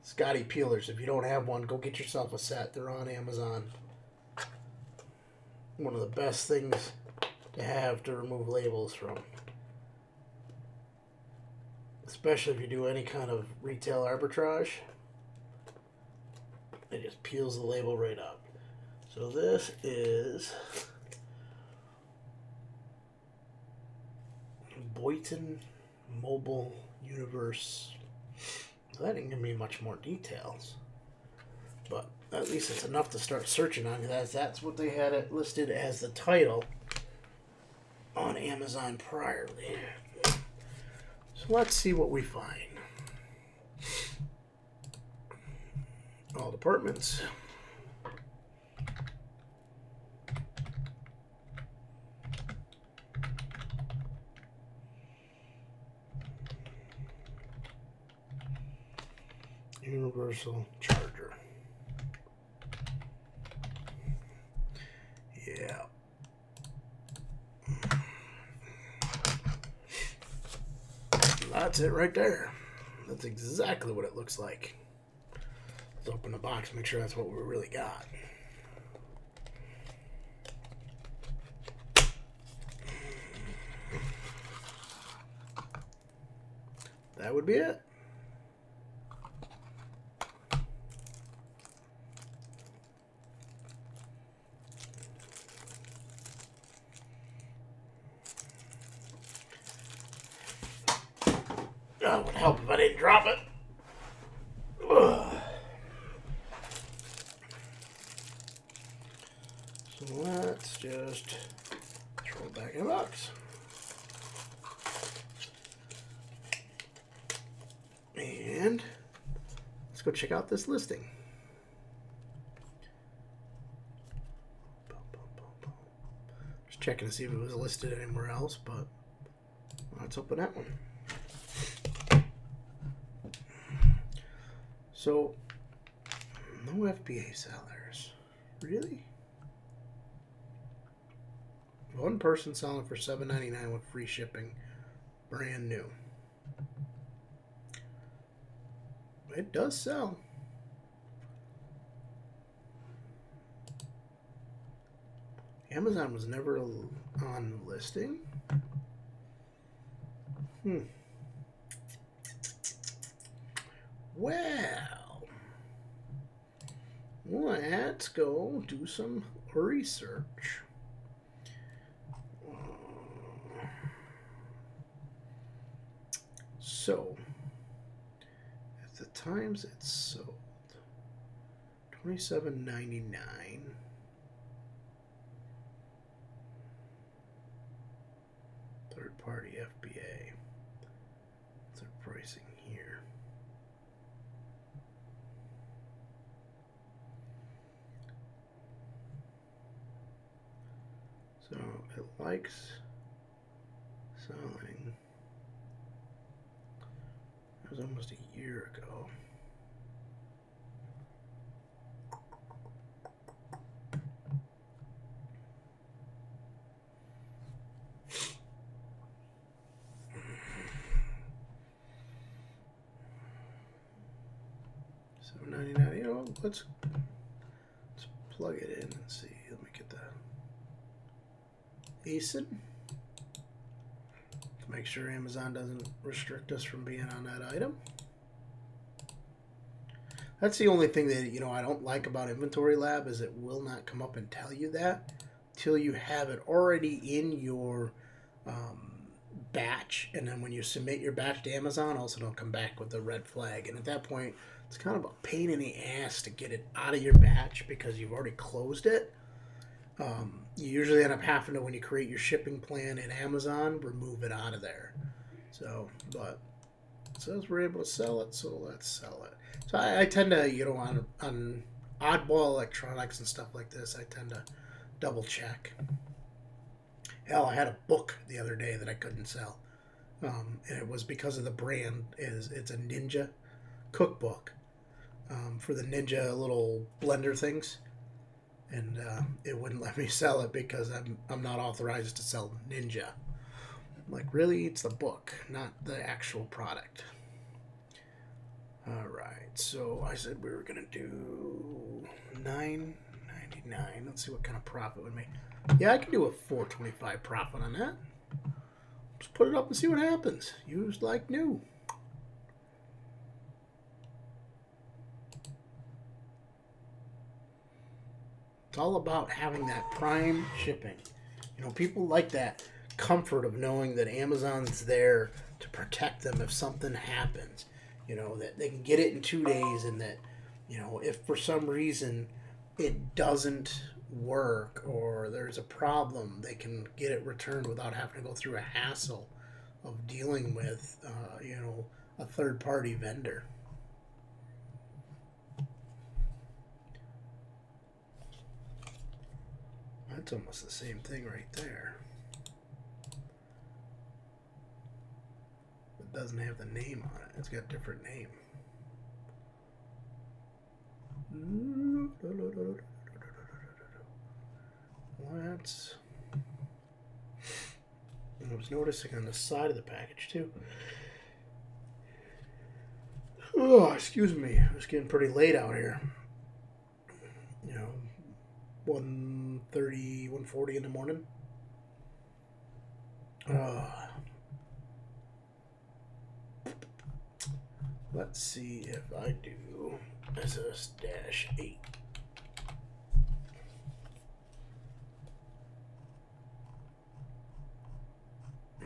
[SPEAKER 1] Scotty peelers. If you don't have one, go get yourself a set. They're on Amazon. One of the best things to have to remove labels from. especially if you do any kind of retail arbitrage. It just peels the label right up. So this is Boynton Mobile Universe. So that didn't give me much more details, but at least it's enough to start searching on, because that's what they had it listed as the title on Amazon priorly. So let's see what we find. All departments. Universal charger. Yeah. That's it right there. That's exactly what it looks like. Let's open the box, make sure that's what we really got. That would be it. Oh, it would help if I didn't drop it. Ugh. So let's just throw it back in the box. And let's go check out this listing. Just checking to see if it was listed anywhere else, but let's open that one. So, no FBA sellers. Really? One person selling for $7.99 with free shipping. Brand new. It does sell. Amazon was never on the listing. Well, let's go do some research. So, at the times it's sold, $27.99. Third party FBA. What's their pricing here? So it likes selling. It was almost a year ago. $7.99. You know, let's plug it in and see. Let me get that. ASIN. To make sure Amazon doesn't restrict us from being on that item. That's the only thing that, you know, I don't like about Inventory Lab, is it will not come up and tell you that till you have it already in your batch, and then when you submit your batch to Amazon, also it'll come back with the red flag, and at that point it's kind of a pain in the ass to get it out of your batch because you've already closed it. You usually end up having to, when you create your shipping plan in Amazon, remove it out of there. So, but it says we're able to sell it, so let's sell it. So I tend to, you know, on oddball electronics and stuff like this, I tend to double check. Hell, I had a book the other day that I couldn't sell, and it was because of the brand. It's a Ninja cookbook for the Ninja little blender things, and it wouldn't let me sell it because I'm not authorized to sell Ninja. I'm like, really? It's the book, not the actual product. All right, so I said we were gonna do $9.99. Let's see what kind of profit would make. Yeah, I can do a $4.25 profit on that. Just put it up and see what happens. Used like new. It's all about having that prime shipping. You know, people like that comfort of knowing that Amazon's there to protect them if something happens. You know, that they can get it in 2 days, and that, you know, if for some reason it doesn't work or there's a problem, they can get it returned without having to go through a hassle of dealing with, you know, a third-party vendor. That's almost the same thing right there. It doesn't have the name on it. It's got a different name. Let's... I was noticing on the side of the package too. Oh, excuse me. It's getting pretty late out here. You know, 1:30, 1:40 in the morning. Let's see if I do SS-8.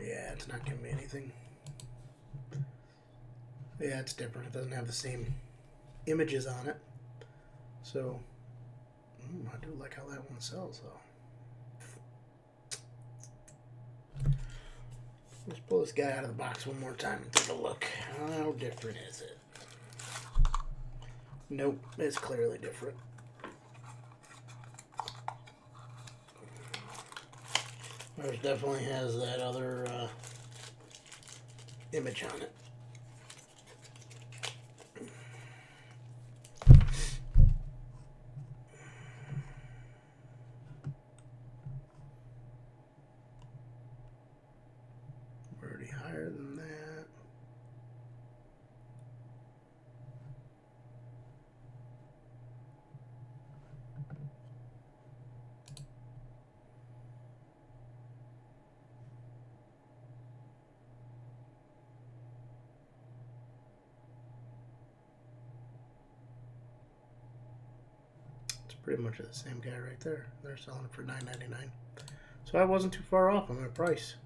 [SPEAKER 1] Yeah, it's not giving me anything. Yeah, it's different. It doesn't have the same images on it. So, I do like how that one sells, though. Let's pull this guy out of the box one more time and take a look. How different is it? Nope, it's clearly different. It definitely has that other image on it. Already higher than that. Pretty much the same guy right there. They're selling it for $9.99. So I wasn't too far off on my price.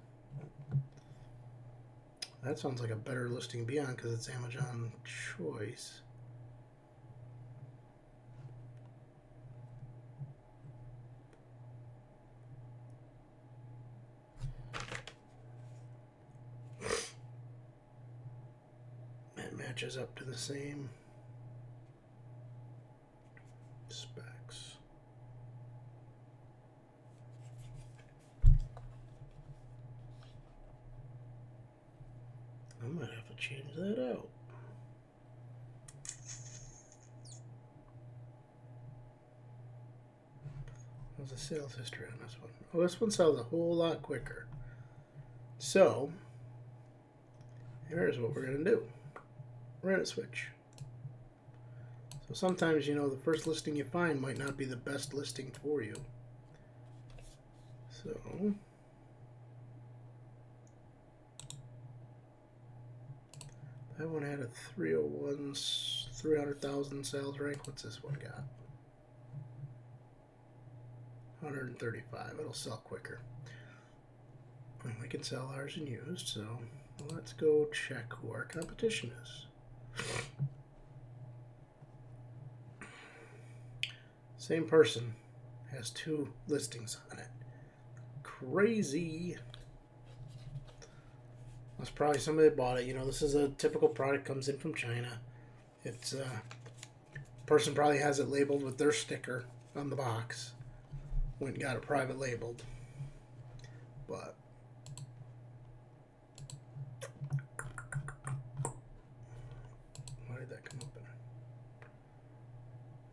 [SPEAKER 1] That sounds like a better listing to be on because it's Amazon choice. That matches up to the same specs. I might have to change that out. What's the sales history on this one? Oh, this one sells a whole lot quicker. So, here's what we're going to do. We're going to switch. So sometimes, you know, the first listing you find might not be the best listing for you. So, that one had a 301, 300,000 sales rank. What's this one got? 135. It'll sell quicker. And we can sell ours in used, so let's go check who our competition is. Same person has 2 listings on it. Crazy. That's probably somebody that bought it. You know, this is a typical product, comes in from China. It's person probably has it labeled with their sticker on the box. Went and got it private labeled. But why did that come up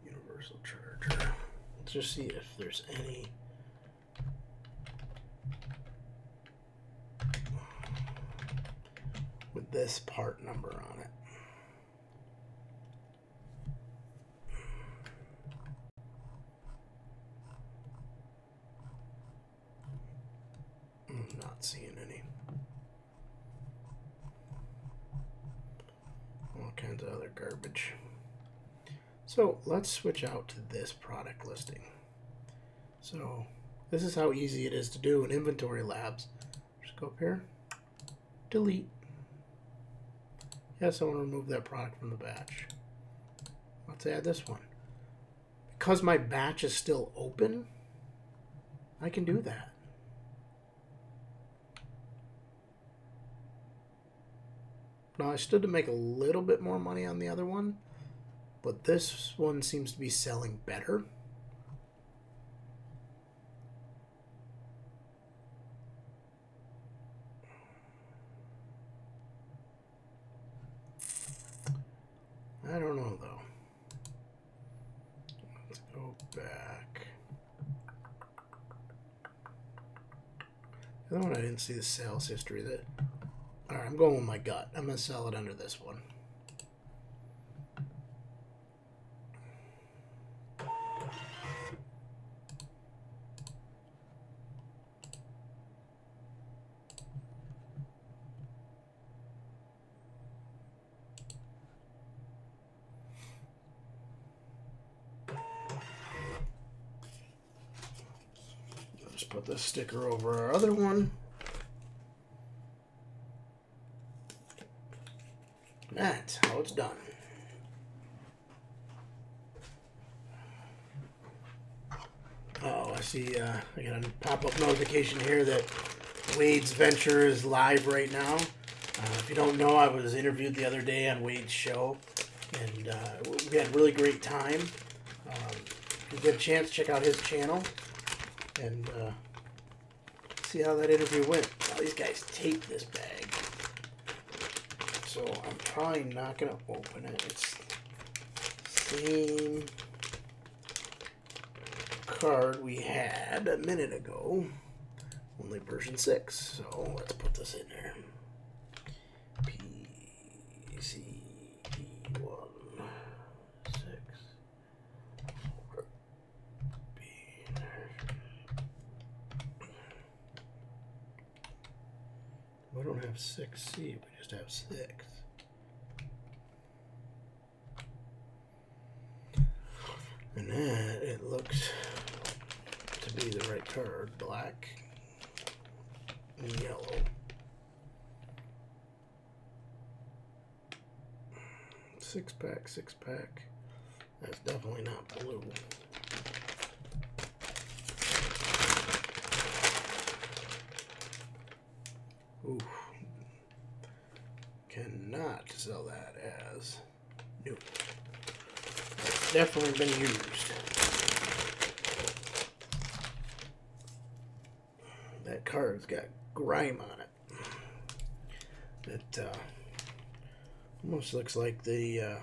[SPEAKER 1] in universal charger? Let's just see if there's any with this part number on it. I'm not seeing any. All kinds of other garbage. So let's switch out to this product listing. So this is how easy it is to do in Inventory Labs. Just go up here, delete. Yes, I want to remove that product from the batch. Let's add this one. Because my batch is still open, I can do that. Now I stood to make a little bit more money on the other one, but this one seems to be selling better. I don't know though. Let's go back. The other one I didn't see the sales history. That. All right, I'm going with my gut. I'm gonna sell it under this one. Just put this sticker over our other one. That's how it's done. Oh, I see. I got a pop-up notification here that Wade's venture is live right now. If you don't know, I was interviewed the other day on Wade's show, and we had a really great time. If you get a chance, check out his channel and see how that interview went. Now, these guys taped this bag. So I'm probably not going to open it. It's the same card we had a minute ago, only version 6. So let's put this in there. PCP1 6. We don't have 6C, we just have 6. And that, it looks to be the right card. Black and yellow. Six pack. That's definitely not blue. Ooh. Cannot sell that as new. It's definitely been used. That card's got grime on it. It almost looks like the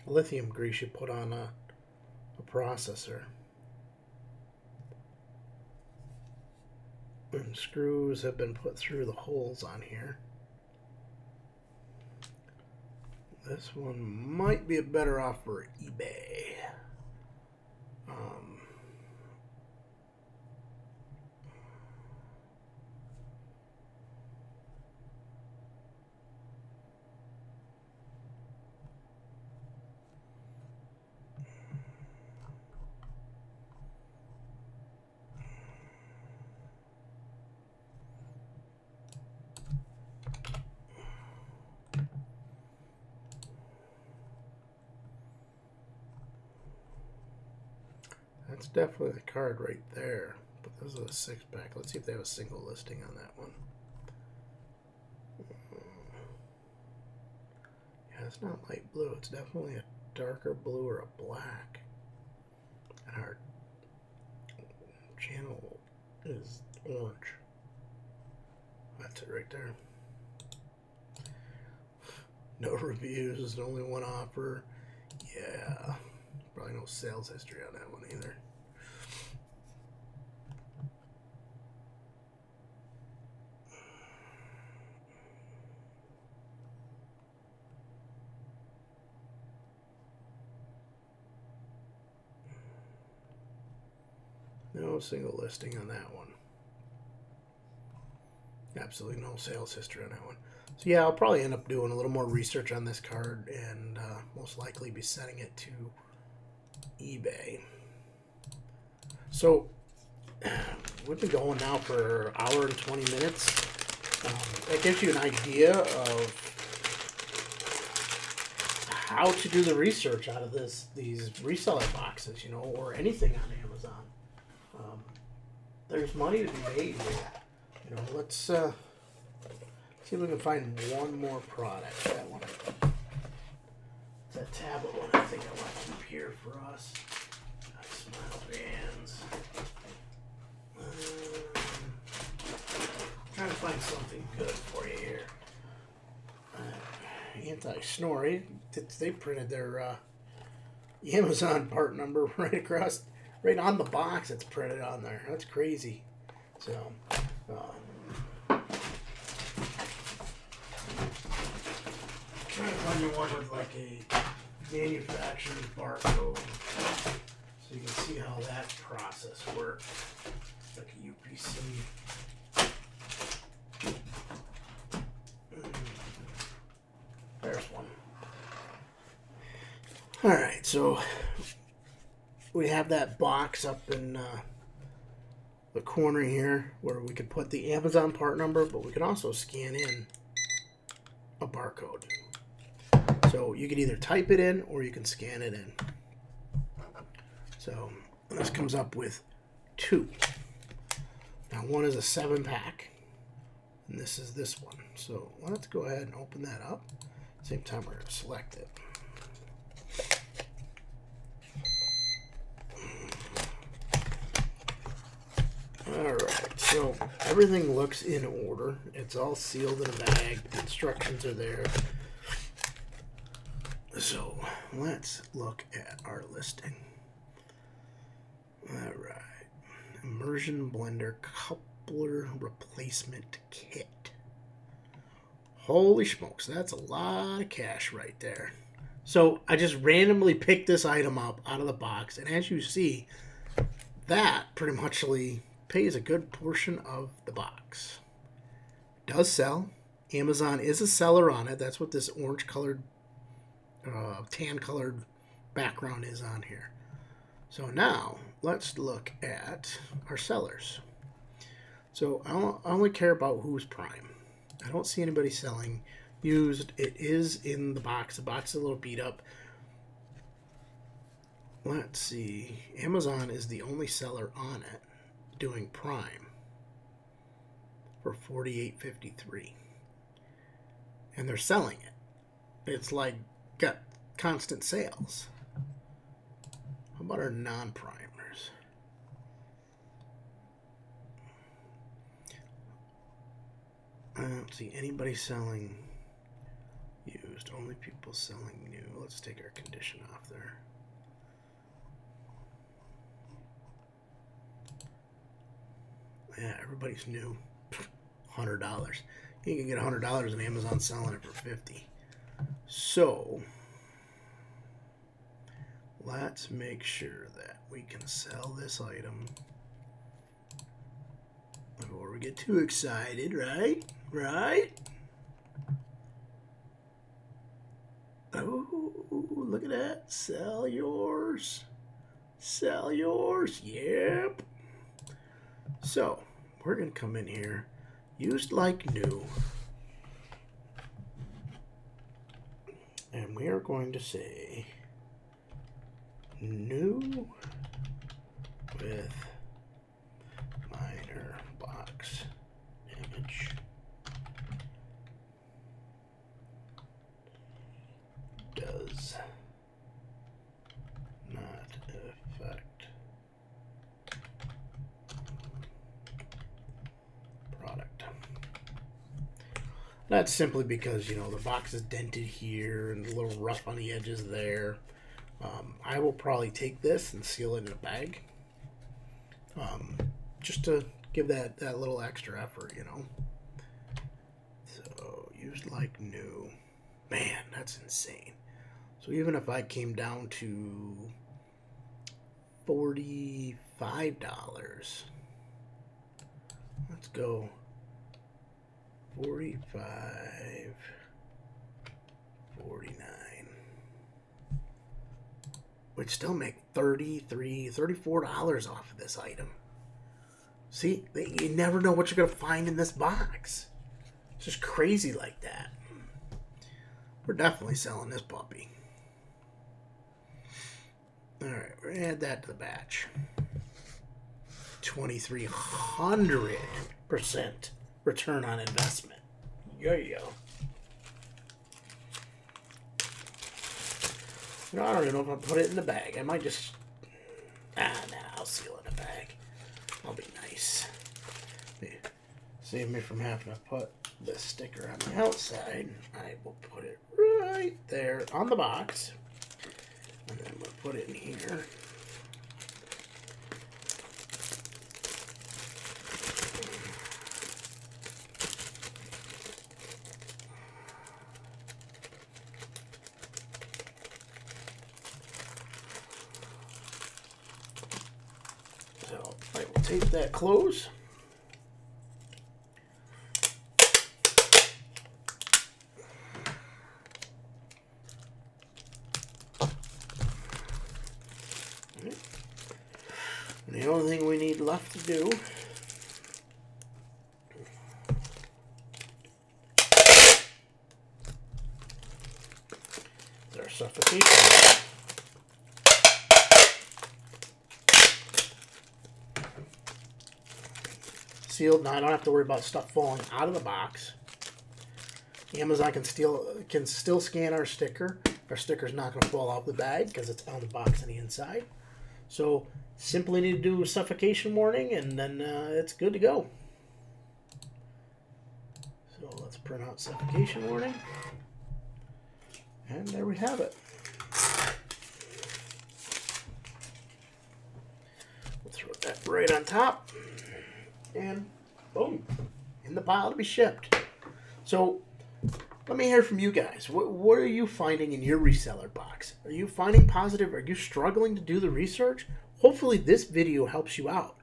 [SPEAKER 1] lithium grease you put on a processor. And screws have been put through the holes on here. This one might be better off for eBay. That's definitely the card right there. But this is a 6-pack. Let's see if they have a single listing on that one. Yeah, it's not light blue. It's definitely a darker blue or a black. And our channel is orange. That's it right there. No reviews, only one offer. Yeah. Probably no sales history on that one either. No single listing on that one. Absolutely no sales history on that one. So yeah, I'll probably end up doing a little more research on this card and most likely be sending it to eBay. So we've been going now for an hour and 20 minutes. That gives you an idea of how to do the research out of these reseller boxes, you know, or anything on Amazon. There's money to be made here. You know, let's see if we can find one more product. That one, that tablet one, I think I want to keep here for us. Smile bands. Trying to find something good for you here. Anti-snore. They printed their Amazon part number right across, right on the box. It's printed on there. That's crazy. So, trying to find you one with like a manufacturer's barcode, so you can see how that process works, like a UPC. There's one. All right, so we have that box up in the corner here where we could put the Amazon part number, but we can also scan in a barcode. So you can either type it in or you can scan it in. So this comes up with 2. Now one is a 7-pack, and this is this one. So let's go ahead and open that up. Same time we're going to select it. Alright, so everything looks in order. It's all sealed in a bag. The instructions are there. So let's look at our listing. Alright. Immersion blender coupler replacement kit. Holy smokes, that's a lot of cash right there. So I just randomly picked this item up out of the box, and as you see, that pretty much pays a good portion of the box. It does sell. Amazon is a seller on it. That's what this orange colored, tan colored background is on here. So now let's look at our sellers. So I only care about who's prime. I don't see anybody selling used. It is in the box. The box is a little beat up. Let's see. Amazon is the only seller on it doing prime for $48.53, and they're selling it. It's like got constant sales. How about our non-primers? I don't see anybody selling used. Only people selling new. Let's take our condition off there. Yeah, everybody's new. $100. You can get $100 on Amazon selling it for $50. So let's make sure that we can sell this item before we get too excited, right? Right? Oh, look at that. Sell yours. Sell yours. Yep. So we're going to come in here. Used like new. And we are going to say new with minor box damage. Does not affect product. That's simply because, you know, the box is dented here and a little rough on the edges there. I will probably take this and seal it in a bag, just to give that little extra effort, you know. So used like new. Man, that's insane. So even if I came down to $45, let's go 45, 49. would still make $33, $34 off of this item. See, you never know what you're going to find in this box. It's just crazy like that. We're definitely selling this puppy. Alright, we're going to add that to the batch. 2,300% return on investment. There you go. No, I don't even know if I'll put it in the bag. I might just... nah, I'll seal it in the bag. I'll be nice. Save me from having to put the sticker on the outside. I will put it right there on the box. And then we'll put it in here. So I will tape that close. And the only thing we need left to do is our suffocation. Sealed. Now I don't have to worry about stuff falling out of the box. Amazon can still scan our sticker. Our sticker's not going to fall out the bag because it's on the box on the inside. So simply need to do a suffocation warning, and then it's good to go. So let's print out suffocation warning, and there we have it. We'll throw that right on top, and boom, in the pile to be shipped. So let me hear from you guys. What are you finding in your reseller box? Are you finding positive? Are you struggling to do the research? Hopefully this video helps you out.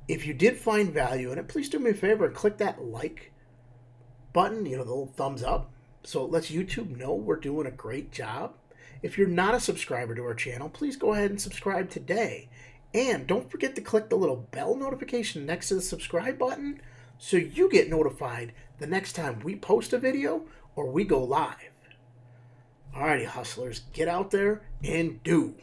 [SPEAKER 1] If you did find value in it, please do me a favor and click that like button, the little thumbs up, so it lets YouTube know we're doing a great job. If you're not a subscriber to our channel, please go ahead and subscribe today. And don't forget to click the little bell notification next to the subscribe button so you get notified the next time we post a video or we go live. Alrighty, hustlers, get out there and do.